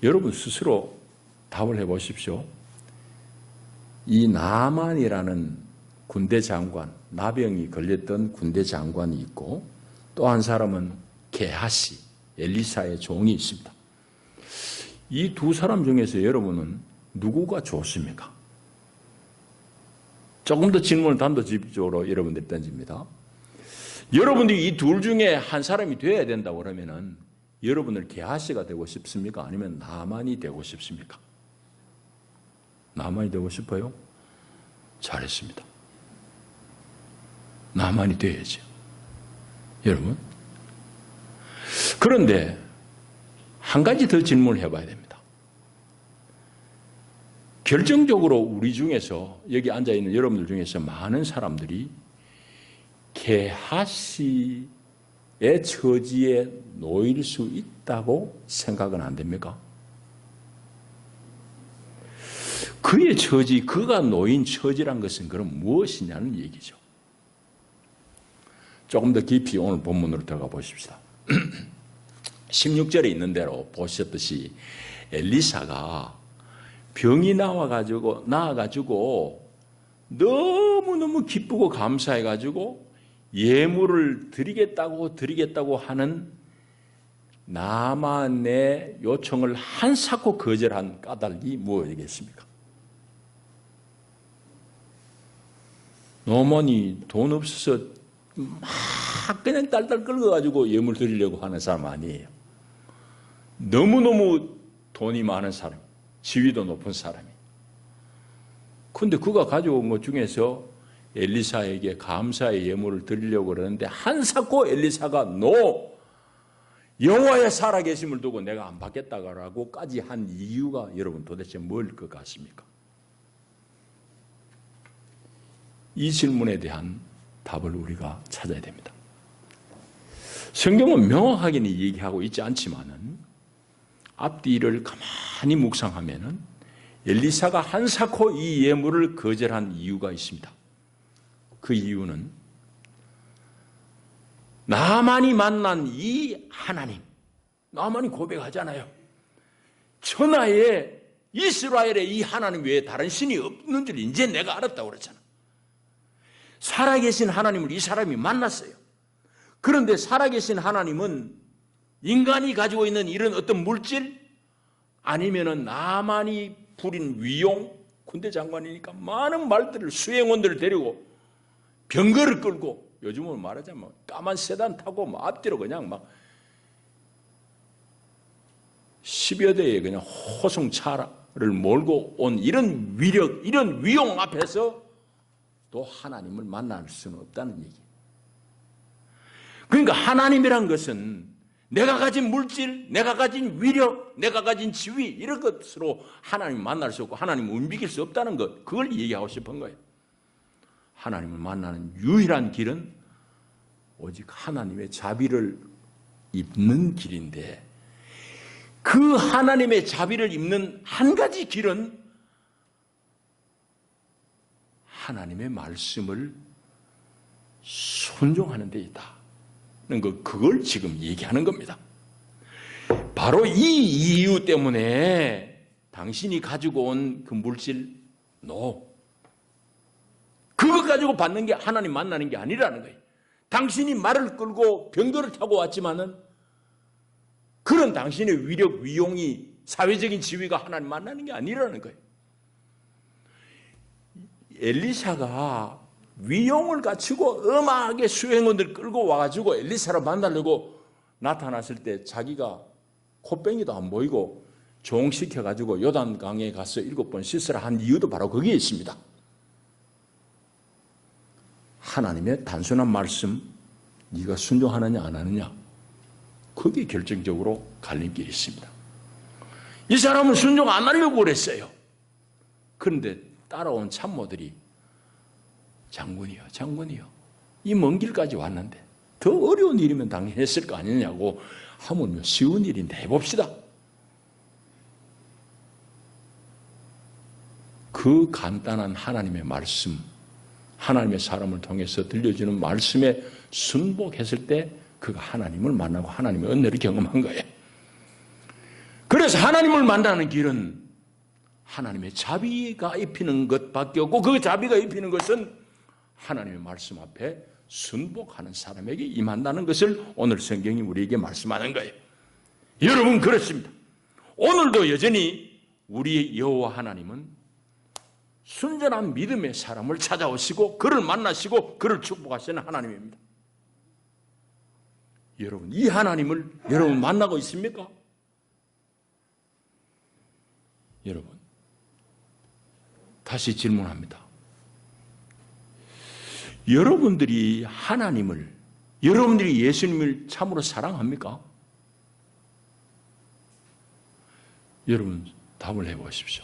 여러분 스스로 답을 해보십시오. 이 나만이라는 군대 장관, 나병이 걸렸던 군대 장관이 있고 또 한 사람은 게하시, 엘리사의 종이 있습니다. 이 두 사람 중에서 여러분은 누구가 좋습니까? 조금 더 질문을 단도직입적으로 여러분들이 던집니다. 여러분들이 이 둘 중에 한 사람이 되어야 된다고 그러면은 여러분들 게하시가 되고 싶습니까? 아니면 나만이 되고 싶습니까? 나만이 되고 싶어요? 잘했습니다. 나만이 되어야죠. 여러분. 그런데 한 가지 더 질문을 해봐야 됩니다. 결정적으로 우리 중에서 여기 앉아있는 여러분들 중에서 많은 사람들이 게하시의 처지에 놓일 수 있다고 생각은 안 됩니까? 그의 처지, 그가 놓인 처지란 것은 그럼 무엇이냐는 얘기죠. 조금 더 깊이 오늘 본문으로 들어가 보십시다. 16절에 있는 대로 보셨듯이 엘리사가 병이 나아가지고 너무너무 기쁘고 감사해가지고 예물을 드리겠다고 하는 나만의 요청을 한사코 거절한 까닭이 무엇이겠습니까? 나만이 돈 없어서 막 그냥 딸딸 끌어가지고 예물 드리려고 하는 사람 아니에요. 너무너무 돈이 많은 사람, 지위도 높은 사람이. 근데 그가 가져온 것 중에서 엘리사에게 감사의 예물을 드리려고 그러는데 한사코 엘리사가 노! 여호와의 살아계심을 두고 내가 안 받겠다라고까지 한 이유가 여러분 도대체 뭘 것 같습니까? 이 질문에 대한 답을 우리가 찾아야 됩니다. 성경은 명확하게 얘기하고 있지 않지만은 앞뒤를 가만히 묵상하면은 엘리사가 한사코 이 예물을 거절한 이유가 있습니다. 그 이유는 나만이 만난 이 하나님, 나만이 고백하잖아요. 천하에 이스라엘의 이 하나님 외에 다른 신이 없는 줄 이제 내가 알았다고 그랬잖아. 살아계신 하나님을 이 사람이 만났어요. 그런데 살아계신 하나님은 인간이 가지고 있는 이런 어떤 물질 아니면은 나만이 부린 위용, 군대 장관이니까 많은 말들을 수행원들을 데리고 병거를 끌고 요즘은 말하자면 까만 세단 타고 앞뒤로 그냥 막 10여 대의 그냥 호송차를 몰고 온 이런 위력, 이런 위용 앞에서 또 하나님을 만날 수는 없다는 얘기. 그러니까 하나님이란 것은 내가 가진 물질, 내가 가진 위력, 내가 가진 지위 이런 것으로 하나님을 만날 수 없고 하나님을 움직일 수 없다는 것, 그걸 얘기하고 싶은 거예요. 하나님을 만나는 유일한 길은 오직 하나님의 자비를 입는 길인데 그 하나님의 자비를 입는 한 가지 길은 하나님의 말씀을 순종하는 데 있다. 그걸 지금 얘기하는 겁니다. 바로 이 이유 때문에 당신이 가지고 온 그 물질, 그것 가지고 받는 게 하나님 만나는 게 아니라는 거예요. 당신이 말을 끌고 병거를 타고 왔지만은 그런 당신의 위력, 위용이 사회적인 지위가 하나님 만나는 게 아니라는 거예요. 엘리사가 위용을 갖추고 엄하게 수행원들 끌고 와가지고 엘리사를 만나려고 나타났을 때 자기가 콧병이도 안 보이고 종시켜가지고 요단강에 가서 7번 씻으라 한 이유도 바로 거기에 있습니다. 하나님의 단순한 말씀, 네가 순종하느냐 안 하느냐, 거기에 결정적으로 갈림길이 있습니다. 이 사람은 순종 안 하려고 그랬어요. 그런데 따라온 참모들이 장군이요. 이 먼 길까지 왔는데 더 어려운 일이면 당연히 했을 거 아니냐고 하면 쉬운 일인데 해봅시다. 그 간단한 하나님의 말씀, 하나님의 사람을 통해서 들려주는 말씀에 순복했을 때 그가 하나님을 만나고 하나님의 은혜를 경험한 거예요. 그래서 하나님을 만나는 길은 하나님의 자비가 입히는 것밖에 없고 그 자비가 입히는 것은 하나님의 말씀 앞에 순복하는 사람에게 임한다는 것을 오늘 성경이 우리에게 말씀하는 거예요. 여러분 그렇습니다. 오늘도 여전히 우리의 여호와 하나님은 순전한 믿음의 사람을 찾아오시고 그를 만나시고 그를 축복하시는 하나님입니다. 여러분 이 하나님을 여러분 만나고 있습니까? 여러분 다시 질문합니다. 여러분들이 하나님을, 여러분들이 예수님을 참으로 사랑합니까? 여러분 답을 해보십시오.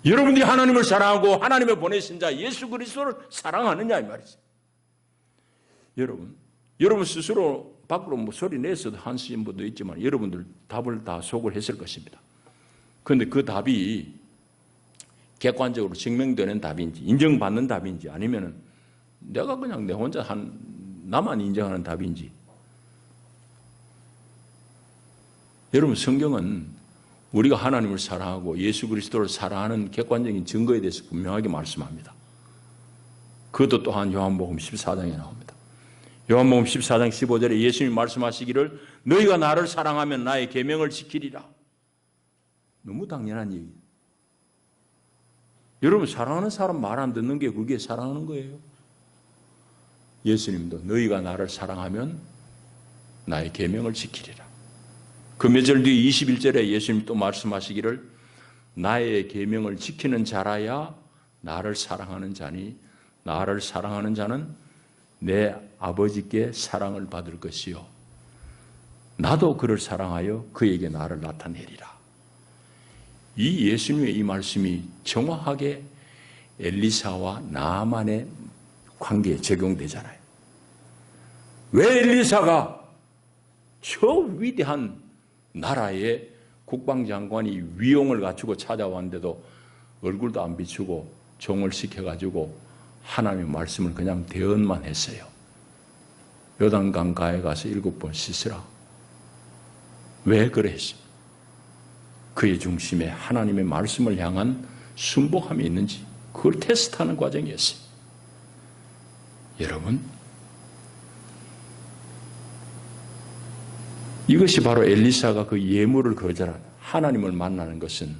여러분들이 하나님을 사랑하고 하나님의 보내신 자 예수 그리스도를 사랑하느냐 이 말이죠. 여러분 스스로 밖으로 소리 내서도 하시는 분도 있지만 여러분들 답을 다 속을 했을 것입니다. 그런데 그 답이 객관적으로 증명되는 답인지 인정받는 답인지 아니면은 내가 그냥 내 혼자 나만 인정하는 답인지 여러분, 성경은 우리가 하나님을 사랑하고 예수 그리스도를 사랑하는 객관적인 증거에 대해서 분명하게 말씀합니다. 그것도 또한 요한복음 14장에 나옵니다. 요한복음 14장 15절에 예수님이 말씀하시기를 너희가 나를 사랑하면 나의 계명을 지키리라. 너무 당연한 얘기예요. 여러분, 사랑하는 사람 말 안 듣는 게 그게 사랑하는 거예요. 예수님도 너희가 나를 사랑하면 나의 계명을 지키리라. 그 몇 절 뒤 21절에 예수님이 또 말씀하시기를 나의 계명을 지키는 자라야 나를 사랑하는 자니 나를 사랑하는 자는 내 아버지께 사랑을 받을 것이요 나도 그를 사랑하여 그에게 나를 나타내리라. 이 예수님의 이 말씀이 정확하게 엘리사와 나아만의 관계에 적용되잖아요. 왜 엘리사가 저 위대한 나라의 국방장관이 위용을 갖추고 찾아왔는데도 얼굴도 안 비추고 종을 시켜가지고 하나님의 말씀을 그냥 대언만 했어요. 요단강 가에 가서 7번 씻으라. 왜 그랬습니까? 그의 중심에 하나님의 말씀을 향한 순복함이 있는지 그걸 테스트하는 과정이었어요. 여러분, 이것이 바로 엘리사가 그 예물을 거절한 하나님을 만나는 것은,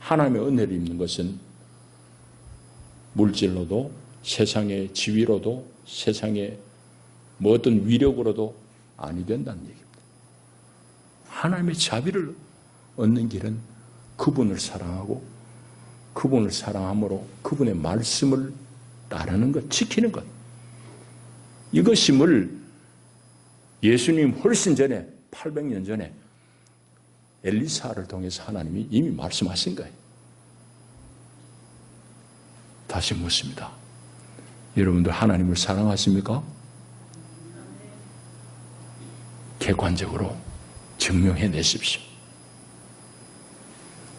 하나님의 은혜를 입는 것은 물질로도 세상의 지위로도 세상의 뭐 어떤 위력으로도 아니 된다는 얘기입니다. 하나님의 자비를 얻는 길은 그분을 사랑하고 그분을 사랑함으로 그분의 말씀을 따르는 것, 지키는 것. 이것임을 예수님 훨씬 전에 800년 전에 엘리사를 통해서 하나님이 이미 말씀하신 거예요. 다시 묻습니다. 여러분들 하나님을 사랑하십니까? 객관적으로 증명해 내십시오.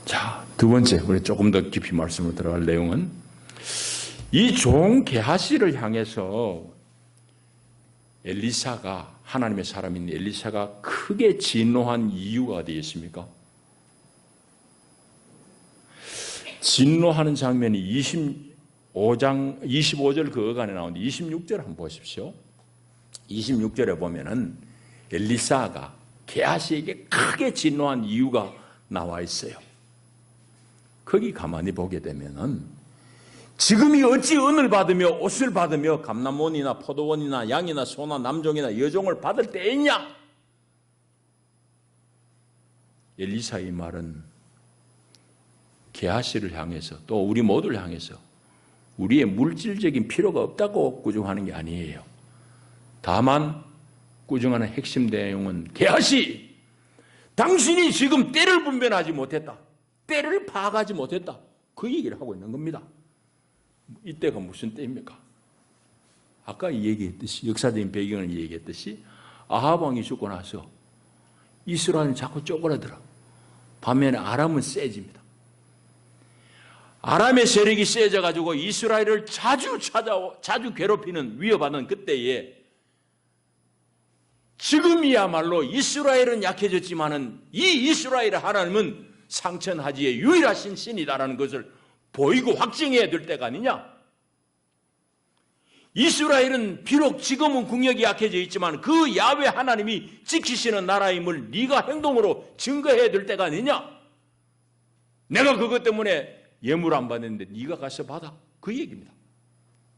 자, 두 번째, 우리 조금 더 깊이 말씀으로 들어갈 내용은 이 종 게하시를 향해서 엘리사가, 하나님의 사람인 엘리사가 크게 진노한 이유가 어디에 있습니까? 진노하는 장면이 25절 그 어간에 나오는데 26절 한번 보십시오. 26절에 보면은 엘리사가 게하시에게 크게 진노한 이유가 나와 있어요. 거기 가만히 보게 되면은 지금이 어찌 은을 받으며 옷을 받으며 감람원이나 포도원이나 양이나 소나 남종이나 여종을 받을 때였냐? 엘리사의 말은 게하시를 향해서 또 우리 모두를 향해서 우리의 물질적인 필요가 없다고 꾸중하는 게 아니에요. 다만 꾸중하는 핵심 내용은 게하시, 당신이 지금 때를 분별하지 못했다. 때를 파악하지 못했다. 그 얘기를 하고 있는 겁니다. 이때가 무슨 때입니까? 아까 얘기했듯이, 역사적인 배경을 얘기했듯이 아합 왕이 죽고 나서 이스라엘은 자꾸 쪼그라들어. 반면에 아람은 세집니다. 아람의 세력이 세져가지고 이스라엘을 자주 괴롭히는, 위협하는 그때에 지금이야말로 이스라엘은 약해졌지만은 이 이스라엘의 하나님은 상천하지의 유일하신 신이다라는 것을 보이고 확증해야 될 때가 아니냐? 이스라엘은 비록 지금은 국력이 약해져 있지만 그 야훼 하나님이 지키시는 나라임을 네가 행동으로 증거해야 될 때가 아니냐? 내가 그것 때문에 예물 안 받는데 네가 가서 받아. 그 얘기입니다.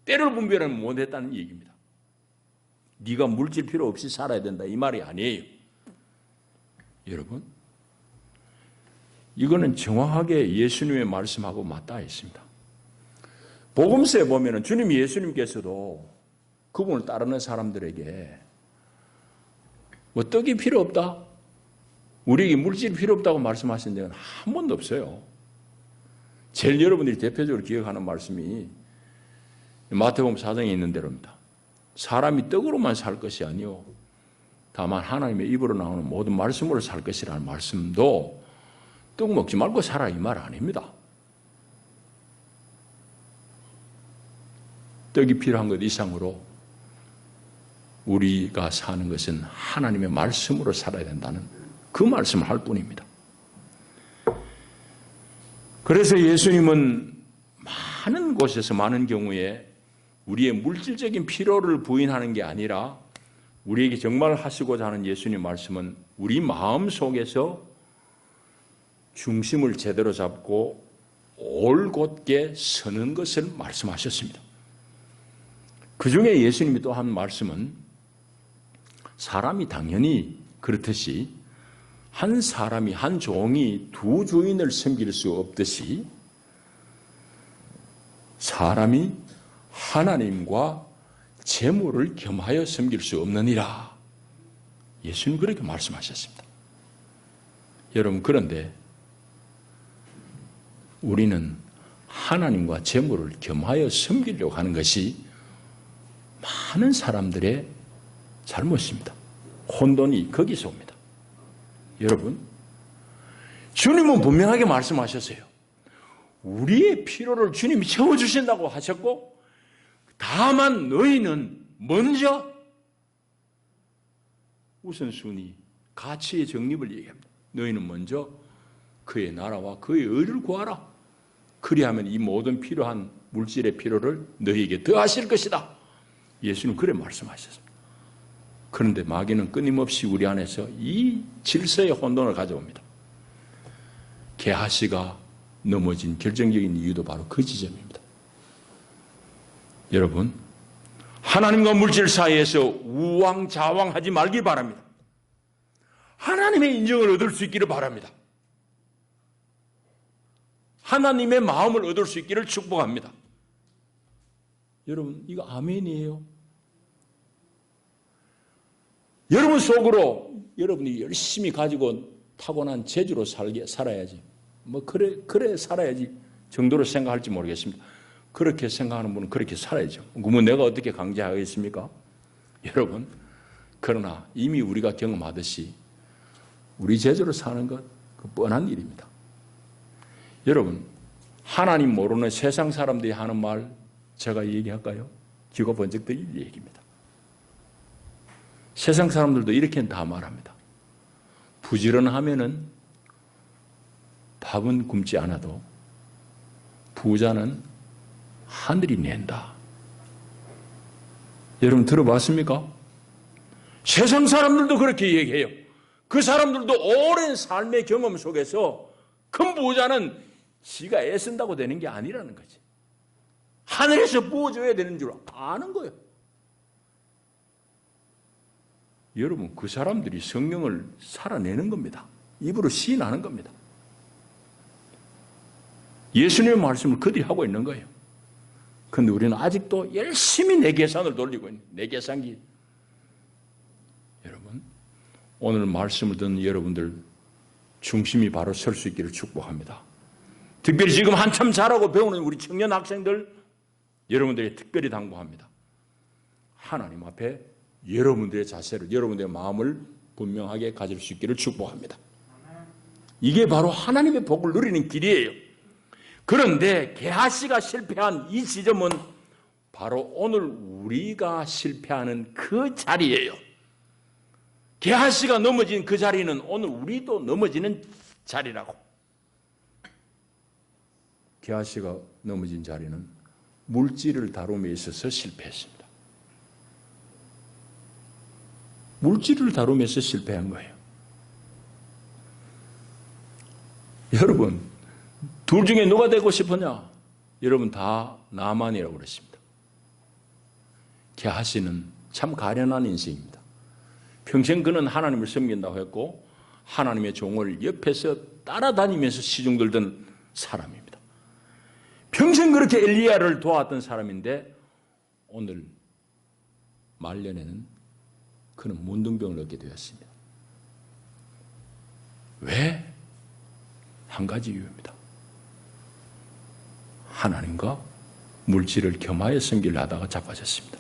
때를 분별을 못했다는 얘기입니다. 네가 물질 필요 없이 살아야 된다 이 말이 아니에요. 여러분, 이거는 정확하게 예수님의 말씀하고 맞닿아 있습니다. 복음서에 보면은 주님 예수님께서도 그분을 따르는 사람들에게 뭐 떡이 필요 없다, 우리에게 물질이 필요 없다고 말씀하신 적은 한 번도 없어요. 제일 여러분들이 대표적으로 기억하는 말씀이 마태복음 4장에 있는 대로입니다. 사람이 떡으로만 살 것이 아니요 다만 하나님의 입으로 나오는 모든 말씀으로 살 것이라는 말씀도 떡 먹지 말고 살아 이 말 아닙니다. 떡이 필요한 것 이상으로 우리가 사는 것은 하나님의 말씀으로 살아야 된다는 그 말씀을 할 뿐입니다. 그래서 예수님은 많은 곳에서 많은 경우에 우리의 물질적인 필요를 부인하는 게 아니라 우리에게 정말 하시고자 하는 예수님 말씀은 우리 마음 속에서 중심을 제대로 잡고 올곧게 서는 것을 말씀하셨습니다. 그 중에 예수님이 또 한 말씀은 사람이 당연히 그렇듯이 한 사람이, 한 종이 두 주인을 섬길 수 없듯이 사람이 하나님과 재물을 겸하여 섬길 수 없느니라. 예수님 그렇게 말씀하셨습니다. 여러분, 그런데 우리는 하나님과 재물을 겸하여 섬기려고 하는 것이 많은 사람들의 잘못입니다. 혼돈이 거기서 옵니다. 여러분, 주님은 분명하게 말씀하셨어요. 우리의 필요를 주님이 채워주신다고 하셨고, 다만 너희는 먼저 우선순위, 가치의 정립을 얘기합니다. 너희는 먼저 그의 나라와 그의 의를 구하라. 그리하면 이 모든 필요한 물질의 필요를 너희에게 더하실 것이다. 예수는 그래 말씀하셨습니다. 그런데 마귀는 끊임없이 우리 안에서 이 질서의 혼돈을 가져옵니다. 게하시가 넘어진 결정적인 이유도 바로 그 지점입니다. 여러분, 하나님과 물질 사이에서 우왕좌왕하지 말기 바랍니다. 하나님의 인정을 얻을 수 있기를 바랍니다. 하나님의 마음을 얻을 수 있기를 축복합니다. 여러분, 이거 아멘이에요. 여러분 속으로 여러분이 열심히 가지고 타고난 재주로 살아야지. 그래 살아야지 정도로 생각할지 모르겠습니다. 그렇게 생각하는 분은 그렇게 살아야죠. 그러면 내가 어떻게 강제하겠습니까? 여러분, 그러나 이미 우리가 경험하듯이 우리 재주로 사는 것, 그 뻔한 일입니다. 여러분, 하나님 모르는 세상 사람들이 하는 말 제가 얘기할까요? 귀가 번쩍 뜨일 얘기입니다. 세상 사람들도 이렇게 다 말합니다. 부지런하면은 밥은 굶지 않아도 부자는 하늘이 낸다. 여러분 들어봤습니까? 세상 사람들도 그렇게 얘기해요. 그 사람들도 오랜 삶의 경험 속에서 큰 부자는 지가 애쓴다고 되는 게 아니라는 거지. 하늘에서 부어줘야 되는 줄 아는 거예요. 여러분, 그 사람들이 성령을 살아내는 겁니다. 입으로 시인하는 겁니다. 예수님의 말씀을 그들이 하고 있는 거예요. 그런데 우리는 아직도 열심히 내 계산을 돌리고 있는 내 계산기. 여러분, 오늘 말씀을 듣는 여러분들 중심이 바로 설 수 있기를 축복합니다. 특별히 지금 한참 자라고 배우는 우리 청년 학생들, 여러분들에게 특별히 당부합니다. 하나님 앞에 여러분들의 자세를, 여러분들의 마음을 분명하게 가질 수 있기를 축복합니다. 이게 바로 하나님의 복을 누리는 길이에요. 그런데 게하시가 실패한 이 지점은 바로 오늘 우리가 실패하는 그 자리예요. 게하시가 넘어진 그 자리는 오늘 우리도 넘어지는 자리라고. 게하시가 넘어진 자리는 물질을 다룸에 있어서 실패했습니다. 물질을 다루면서 실패한 거예요. 여러분, 둘 중에 누가 되고 싶으냐? 여러분 다 나만이라고 그랬습니다. 게하시는 참 가련한 인생입니다. 평생 그는 하나님을 섬긴다고 했고 하나님의 종을 옆에서 따라다니면서 시중 들던 사람입니다. 평생 그렇게 엘리야를 도왔던 사람인데 오늘 말년에는 그는 문둥병을 얻게 되었습니다. 왜? 한 가지 이유입니다. 하나님과 물질을 겸하여 섬기려 하다가 자빠졌습니다.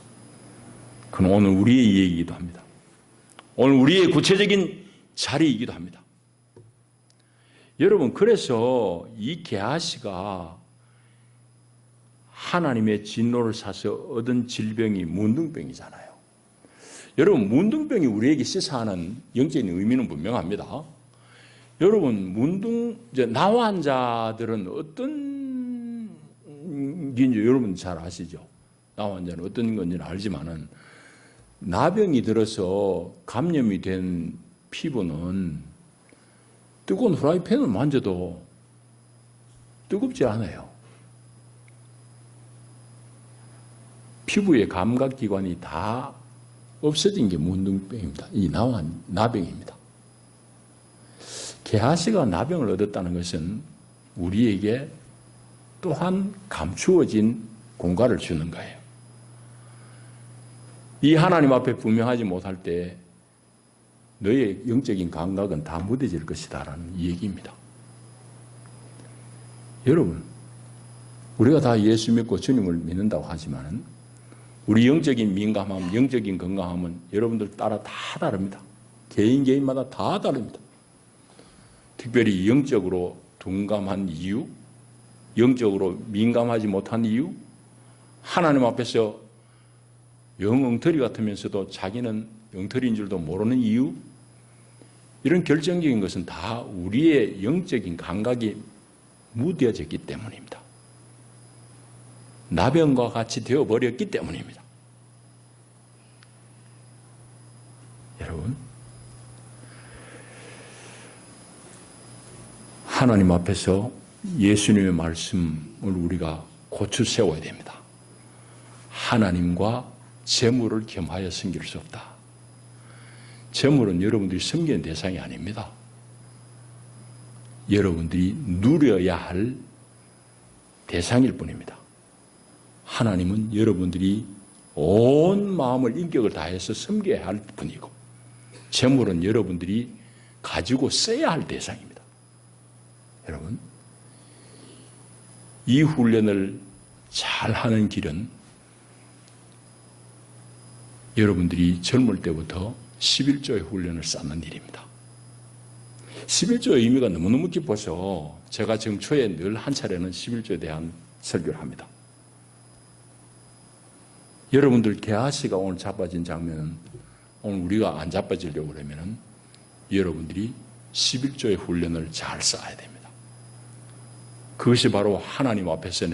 그건 오늘 우리의 얘기이기도 합니다. 오늘 우리의 구체적인 자리이기도 합니다. 여러분, 그래서 이 게하시가 하나님의 진노를 사서 얻은 질병이 문둥병이잖아요. 여러분, 문둥병이 우리에게 시사하는 영적인 의미는 분명합니다. 여러분, 나환자들은 어떤 게인지 여러분 잘 아시죠? 나환자는 어떤 건지는 알지만은 나병이 들어서 감염이 된 피부는 뜨거운 후라이팬을 만져도 뜨겁지 않아요. 피부의 감각기관이 다 없어진 게 문둥병입니다. 이 나병입니다. 게하시가 나병을 얻었다는 것은 우리에게 또한 감추어진 공과를 주는 거예요. 이 하나님 앞에 분명하지 못할 때 너의 영적인 감각은 다 무뎌질 것이다 라는 얘기입니다. 여러분, 우리가 다 예수 믿고 주님을 믿는다고 하지만 우리 영적인 민감함, 영적인 건강함은 여러분들 따라 다 다릅니다. 개인마다 다 다릅니다. 특별히 영적으로 둔감한 이유, 영적으로 민감하지 못한 이유, 하나님 앞에서 영 엉터리 같으면서도 자기는 엉터리인 줄도 모르는 이유, 이런 결정적인 것은 다 우리의 영적인 감각이 무뎌졌기 때문입니다. 나병과 같이 되어버렸기 때문입니다. 여러분, 하나님 앞에서 예수님의 말씀을 우리가 고추 세워야 됩니다. 하나님과 재물을 겸하여 섬길 수 없다. 재물은 여러분들이 섬기는 대상이 아닙니다. 여러분들이 누려야 할 대상일 뿐입니다. 하나님은 여러분들이 온 마음을 인격을 다해서 섬겨야 할 뿐이고, 재물은 여러분들이 가지고 써야 할 대상입니다. 여러분, 이 훈련을 잘 하는 길은 여러분들이 젊을 때부터 11조의 훈련을 쌓는 일입니다. 11조의 의미가 너무너무 깊어서 제가 지금 초에 늘 한 차례는 11조에 대한 설교를 합니다. 여러분들 게하시가 오늘 자빠진 장면은 오늘 우리가 안 자빠지려고 그러면은 여러분들이 11조의 훈련을 잘 쌓아야 됩니다. 그것이 바로 하나님 앞에서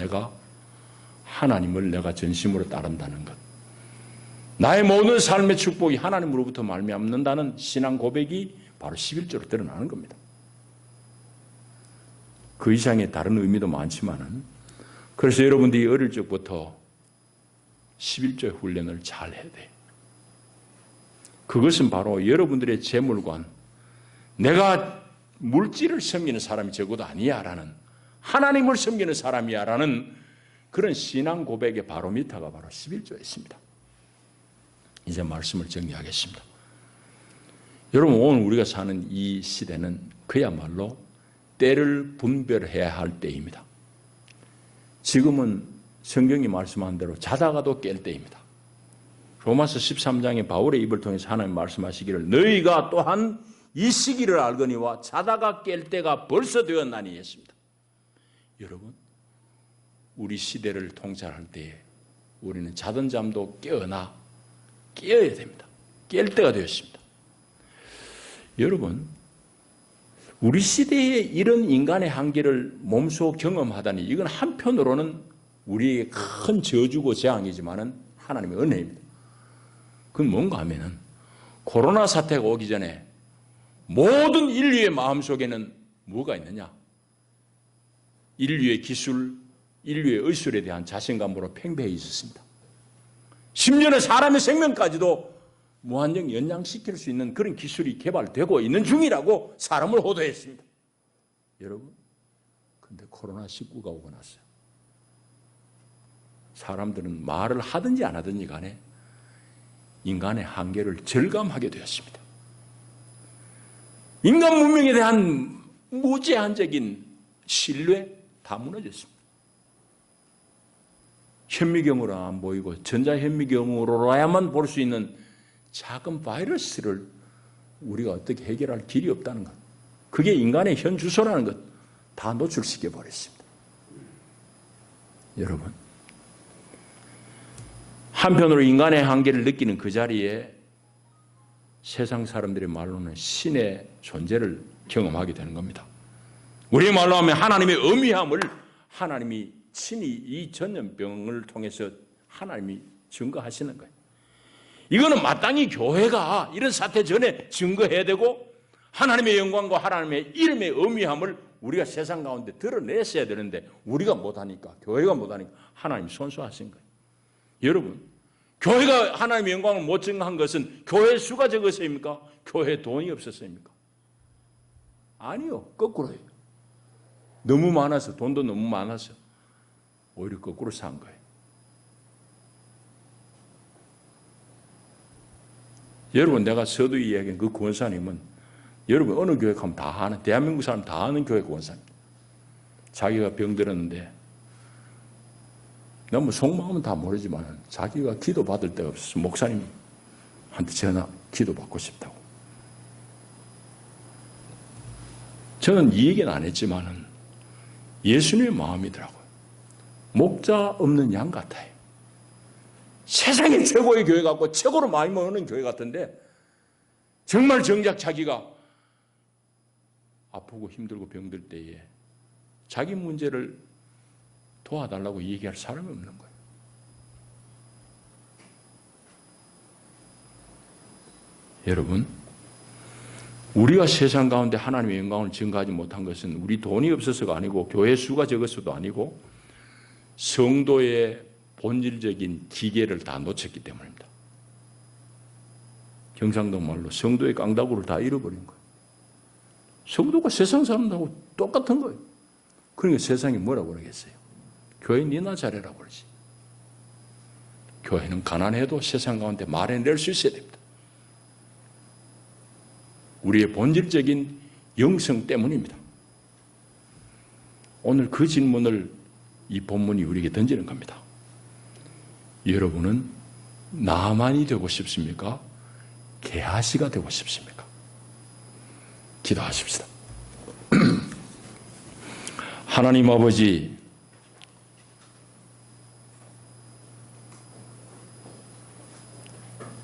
하나님을 내가 전심으로 따른다는 것. 나의 모든 삶의 축복이 하나님으로부터 말미암는다는 신앙 고백이 바로 11조로 드러나는 겁니다. 그 이상의 다른 의미도 많지만은, 그래서 여러분들이 어릴 적부터 11조의 훈련을 잘 해야 돼요. 그것은 바로 여러분들의 재물관, 내가 물질을 섬기는 사람이 적어도 아니야라는, 하나님을 섬기는 사람이야라는 그런 신앙 고백의 바로미터가 바로 11조에 있습니다. 이제 말씀을 정리하겠습니다. 여러분, 오늘 우리가 사는 이 시대는 그야말로 때를 분별해야 할 때입니다. 지금은 성경이 말씀한 대로 자다가도 깰 때입니다. 로마서 13장에 바울의 입을 통해서 하나님 말씀하시기를 너희가 또한 이 시기를 알거니와 자다가 깰 때가 벌써 되었나니 했습니다. 여러분, 우리 시대를 통찰할 때에 우리는 자던 잠도 깨어야 됩니다. 깰 때가 되었습니다. 여러분, 우리 시대에 이런 인간의 한계를 몸소 경험하다니 이건 한편으로는 우리의 큰 저주고 재앙이지만은 하나님의 은혜입니다. 그건 뭔가 하면은 코로나 사태가 오기 전에 모든 인류의 마음속에는 뭐가 있느냐? 인류의 기술, 인류의 의술에 대한 자신감으로 팽배해 있었습니다. 심지어는 사람의 생명까지도 무한정 연장시킬 수 있는 그런 기술이 개발되고 있는 중이라고 사람을 호도했습니다. 여러분, 근데 코로나19가 오고 났어요. 사람들은 말을 하든지 안 하든지 간에 인간의 한계를 절감하게 되었습니다. 인간 문명에 대한 무제한적인 신뢰 다 무너졌습니다. 현미경으로 안 보이고 전자현미경으로야만 볼 수 있는 작은 바이러스를 우리가 어떻게 해결할 길이 없다는 것, 그게 인간의 현 주소라는 것 다 노출시켜 버렸습니다. 여러분, 한편으로 인간의 한계를 느끼는 그 자리에 세상 사람들의 말로는 신의 존재를 경험하게 되는 겁니다. 우리 말로 하면 하나님의 어미함을 하나님이 친히 이 전염병을 통해서 하나님이 증거하시는 거예요. 이거는 마땅히 교회가 이런 사태 전에 증거해야 되고 하나님의 영광과 하나님의 이름의 어미함을 우리가 세상 가운데 드러냈어야 되는데 우리가 못하니까, 교회가 못하니까 하나님 선수하신 거예요. 여러분, 교회가 하나님의 영광을 못 증거한 것은 교회 수가 적어서입니까? 교회 돈이 없었습니까? 아니요, 거꾸로예요. 너무 많아서, 돈도 너무 많아서 오히려 거꾸로 산 거예요. 여러분, 내가 서두 이야기한 그 권사님은 여러분 어느 교회 가면 다 아는, 대한민국 사람 다 아는 교회 권사입니다. 자기가 병들었는데 너무 속마음은 다 모르지만 자기가 기도받을 데가 없어서 목사님한테 전화 기도받고 싶다고. 저는 이 얘기는 안 했지만은 예수님의 마음이더라고요. 목자 없는 양 같아요. 세상에 최고의 교회 같고 최고로 많이 모이는 교회 같은데 정말 정작 자기가 아프고 힘들고 병들 때에 자기 문제를 도와달라고 얘기할 사람이 없는 거예요. 여러분, 우리가 세상 가운데 하나님의 영광을 증거하지 못한 것은 우리 돈이 없어서가 아니고 교회 수가 적어서도 아니고 성도의 본질적인 기계를 다 놓쳤기 때문입니다. 경상도 말로 성도의 깡다구를 다 잃어버린 거예요. 성도가 세상 사람들하고 똑같은 거예요. 그러니까 세상이 뭐라고 그러겠어요? 교회 니나 잘해라고 그러지. 교회는 가난해도 세상 가운데 말해낼 수 있어야 됩니다. 우리의 본질적인 영성 때문입니다. 오늘 그 질문을 이 본문이 우리에게 던지는 겁니다. 여러분은 나만이 되고 싶습니까? 게하시가 되고 싶습니까? 기도하십시다. 하나님 아버지,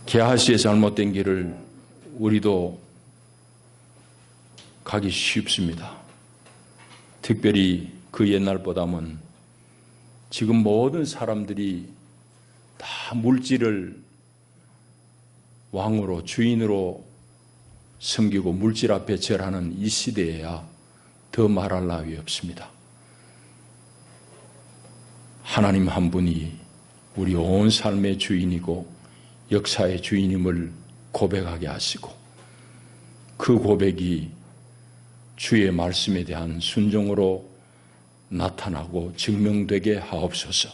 게하시의 잘못된 길을 우리도 가기 쉽습니다. 특별히 그 옛날보다는 지금 모든 사람들이 다 물질을 왕으로 주인으로 섬기고 물질 앞에 절하는 이 시대에야 더 말할 나위 없습니다. 하나님 한 분이 우리 온 삶의 주인이고 역사의 주인임을 고백하게 하시고 그 고백이 주의 말씀에 대한 순종으로 나타나고 증명되게 하옵소서.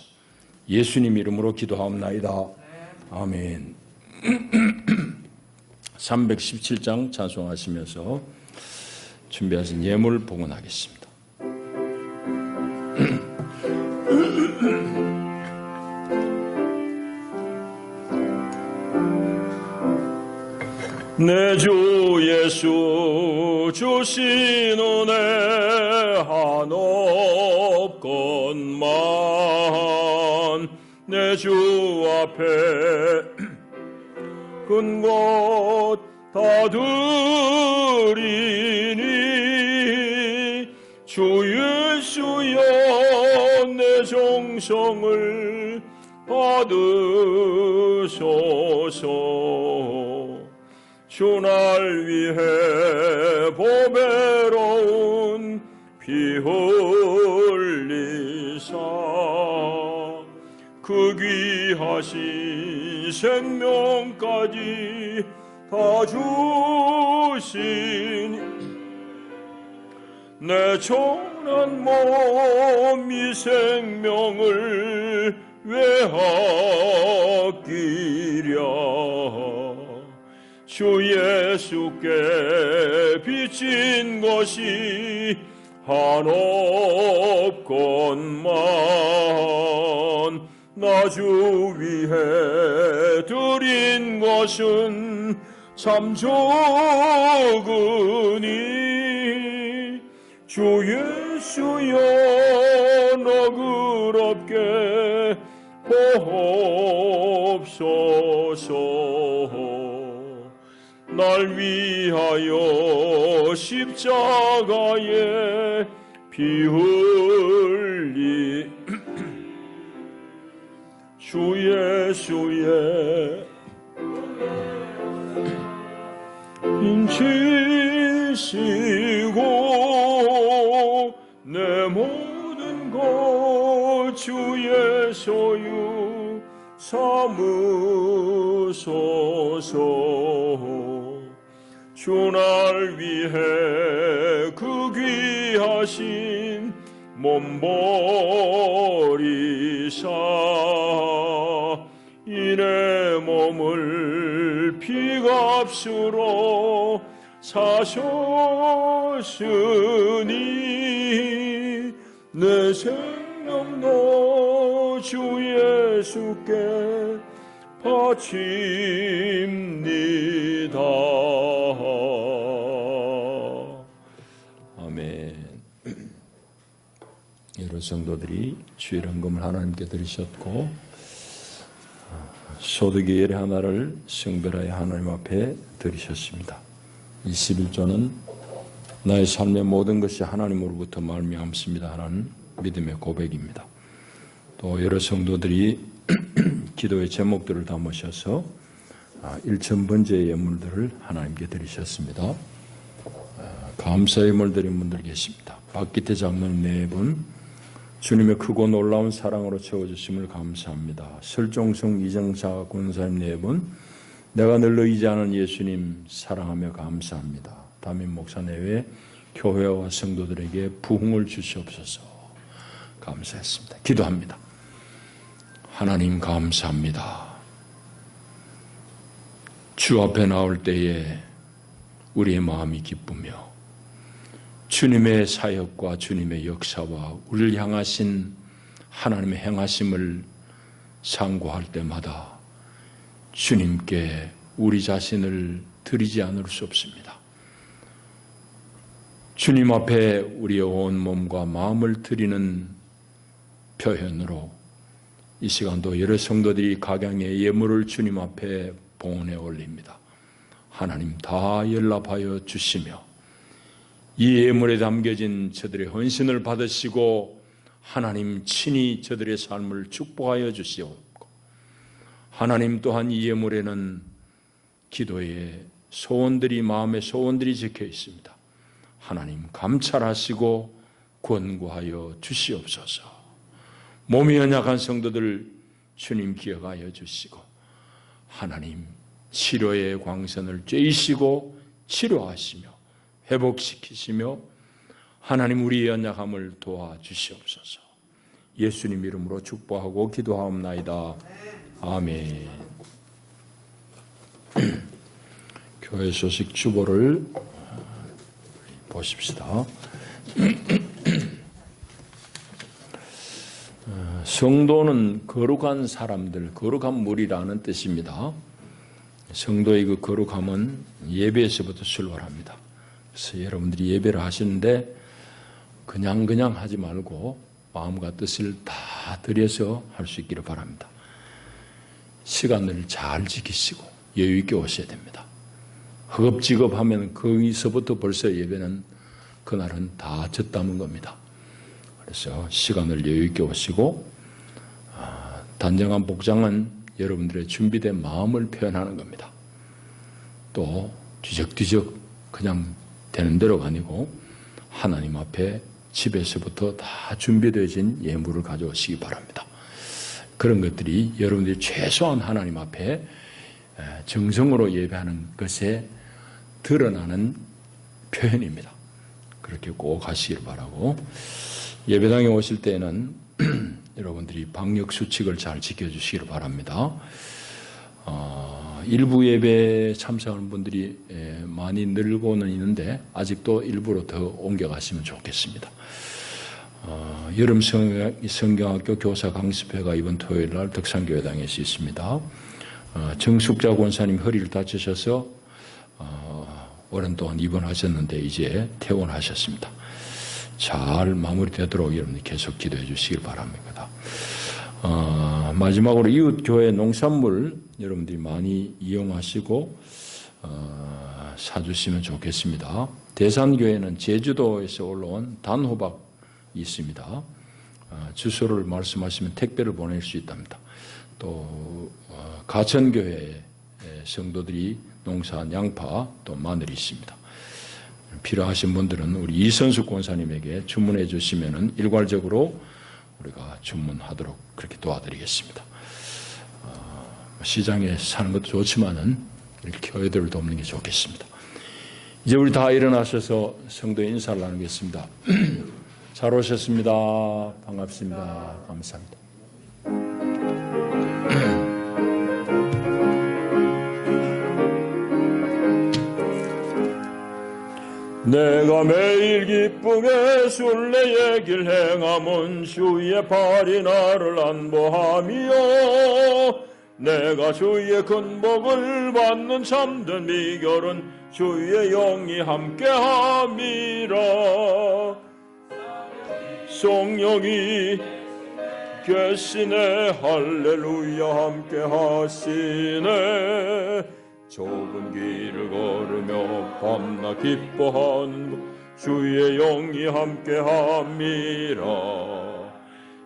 예수님 이름으로 기도하옵나이다. 아멘. 317장 찬송하시면서 준비하신 예물 봉헌하겠습니다. 내 주 예수 주신 은혜 한없건만 내 주 앞에 큰 것 다 드리니 주 예수여 내 정성을 받으소서. 주 날 위해 보배로운 피 흘리사 그 귀하신 생명까지 다 주신 내 천한 몸 이 생명을 왜 아끼랴. 주 예수께 비친 것이 한없건만 나 주 위해 드린 것은 참 적으니 주 예수여 너그럽게 보옵소서. 날 위하여 십자가에 피 흘리 주 예수의 인치시고 내 모든 것 주의 소유 삼으소서. 주 날 위해 그 귀하신 몸 버리사 이내 몸을 피값으로 사셨으니 내 생명도 주 예수께 바칩니다. 아멘. 여러 성도들이 주일 헌금을 하나님께 드리셨고 소득의 예례 하나를 성별하여 하나님 앞에 드리셨습니다. 21조는 나의 삶의 모든 것이 하나님으로부터 말미암습니다 하는 믿음의 고백입니다. 또 여러 성도들이 기도의 제목들을 담으셔서 1,000번째의 예물들을 하나님께 드리셨습니다. 감사의 예물 드린 분들 계십니다. 박기태 장로님 4분, 주님의 크고 놀라운 사랑으로 채워주심을 감사합니다. 설종성 이정사 권사님 4분, 내가 늘 의지하는 예수님 사랑하며 감사합니다. 담임 목사 내외 교회와 성도들에게 부흥을 주시옵소서. 감사했습니다. 기도합니다. 하나님 감사합니다. 주 앞에 나올 때에 우리의 마음이 기쁘며 주님의 사역과 주님의 역사와 우리를 향하신 하나님의 행하심을 상고할 때마다 주님께 우리 자신을 드리지 않을 수 없습니다. 주님 앞에 우리의 온 몸과 마음을 드리는 표현으로 이 시간도 여러 성도들이 각양의 예물을 주님 앞에 봉헌해 올립니다. 하나님 다 연락하여 주시며 이 예물에 담겨진 저들의 헌신을 받으시고 하나님 친히 저들의 삶을 축복하여 주시옵고 하나님 또한 이 예물에는 기도의 소원들이 마음의 소원들이 적혀 있습니다. 하나님 감찰하시고 권고하여 주시옵소서. 몸이 연약한 성도들 주님 기억하여 주시고 하나님 치료의 광선을 쬐이시고 치료하시며 회복시키시며 하나님 우리의 연약함을 도와주시옵소서. 예수님 이름으로 축복하고 기도하옵나이다. 아멘. 교회 소식 주보를 보십시다. 성도는 거룩한 사람들, 거룩한 무리라는 뜻입니다. 성도의 그 거룩함은 예배에서부터 출발합니다. 그래서 여러분들이 예배를 하시는데 그냥 하지 말고 마음과 뜻을 다 들여서 할 수 있기를 바랍니다. 시간을 잘 지키시고 여유 있게 오셔야 됩니다. 허겁지겁하면 거기서부터 벌써 예배는 그날은 다 졌다는 겁니다. 그래서 시간을 여유 있게 오시고 단정한 복장은 여러분들의 준비된 마음을 표현하는 겁니다. 또 뒤적뒤적 그냥 되는 대로가 아니고 하나님 앞에 집에서부터 다 준비되어진 예물을 가져오시기 바랍니다. 그런 것들이 여러분들이 최소한 하나님 앞에 정성으로 예배하는 것에 드러나는 표현입니다. 그렇게 꼭 하시길 바라고 예배당에 오실 때에는 여러분들이 방역 수칙을 잘 지켜주시기를 바랍니다. 일부 예배에 참석하는 분들이 많이 늘고는 있는데 아직도 일부로 더 옮겨가시면 좋겠습니다. 여름 성경학교 교사 강습회가 이번 토요일 날 덕산교회당에서 있습니다. 정숙자 권사님 허리를 다치셔서 오랜 동안 입원하셨는데 이제 퇴원하셨습니다. 잘 마무리되도록 여러분들 계속 기도해 주시길 바랍니다. 마지막으로 이웃교회 농산물 여러분들이 많이 이용하시고 사주시면 좋겠습니다. 대산교회는 제주도에서 올라온 단호박이 있습니다. 주소를 말씀하시면 택배를 보낼 수 있답니다. 또 가천교회 성도들이 농사한 양파 또 마늘이 있습니다. 필요하신 분들은 우리 이선숙 권사님에게 주문해 주시면 일괄적으로 우리가 주문하도록 그렇게 도와드리겠습니다. 시장에 사는 것도 좋지만은 이렇게 교회들을 돕는 게 좋겠습니다. 이제 우리 다 일어나셔서 성도 인사를 나누겠습니다. 잘 오셨습니다. 반갑습니다. 감사합니다. 내가 매일 기쁘게 순례의 길 행함은 주의 팔이 나를 안보함이요 내가 주의 큰 복을 받는 참된 비결은 주의 영이 함께함이라 성령이 계시네 할렐루야 함께하시네 좁은 길을 걸으며 밤낮 기뻐하는 것 주의 영이 함께함이라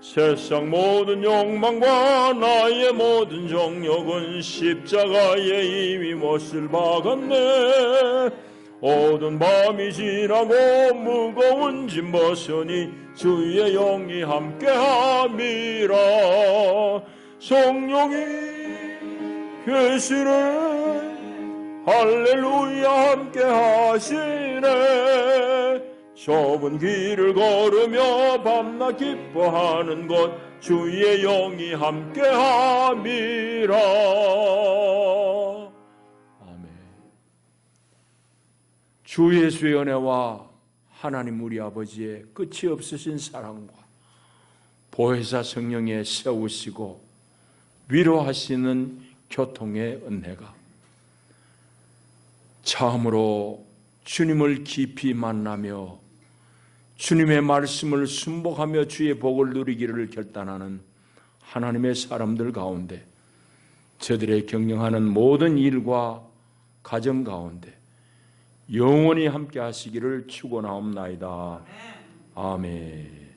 세상 모든 욕망과 나의 모든 정욕은 십자가에 이미 못을 박았네 오던 밤이 지나고 무거운 짐 벗으니 주의 영이 함께함이라 성령이 계시네 할렐루야 함께하시네 좁은 길을 걸으며 밤낮 기뻐하는 것 주의 영이 함께함이라 아멘. 주 예수의 은혜와 하나님 우리 아버지의 끝이 없으신 사랑과 보혜사 성령의 세우시고 위로하시는 교통의 은혜가 참으로 주님을 깊이 만나며 주님의 말씀을 순복하며 주의 복을 누리기를 결단하는 하나님의 사람들 가운데 저들의 경영하는 모든 일과 가정 가운데 영원히 함께 하시기를 축원하옵나이다. 아멘.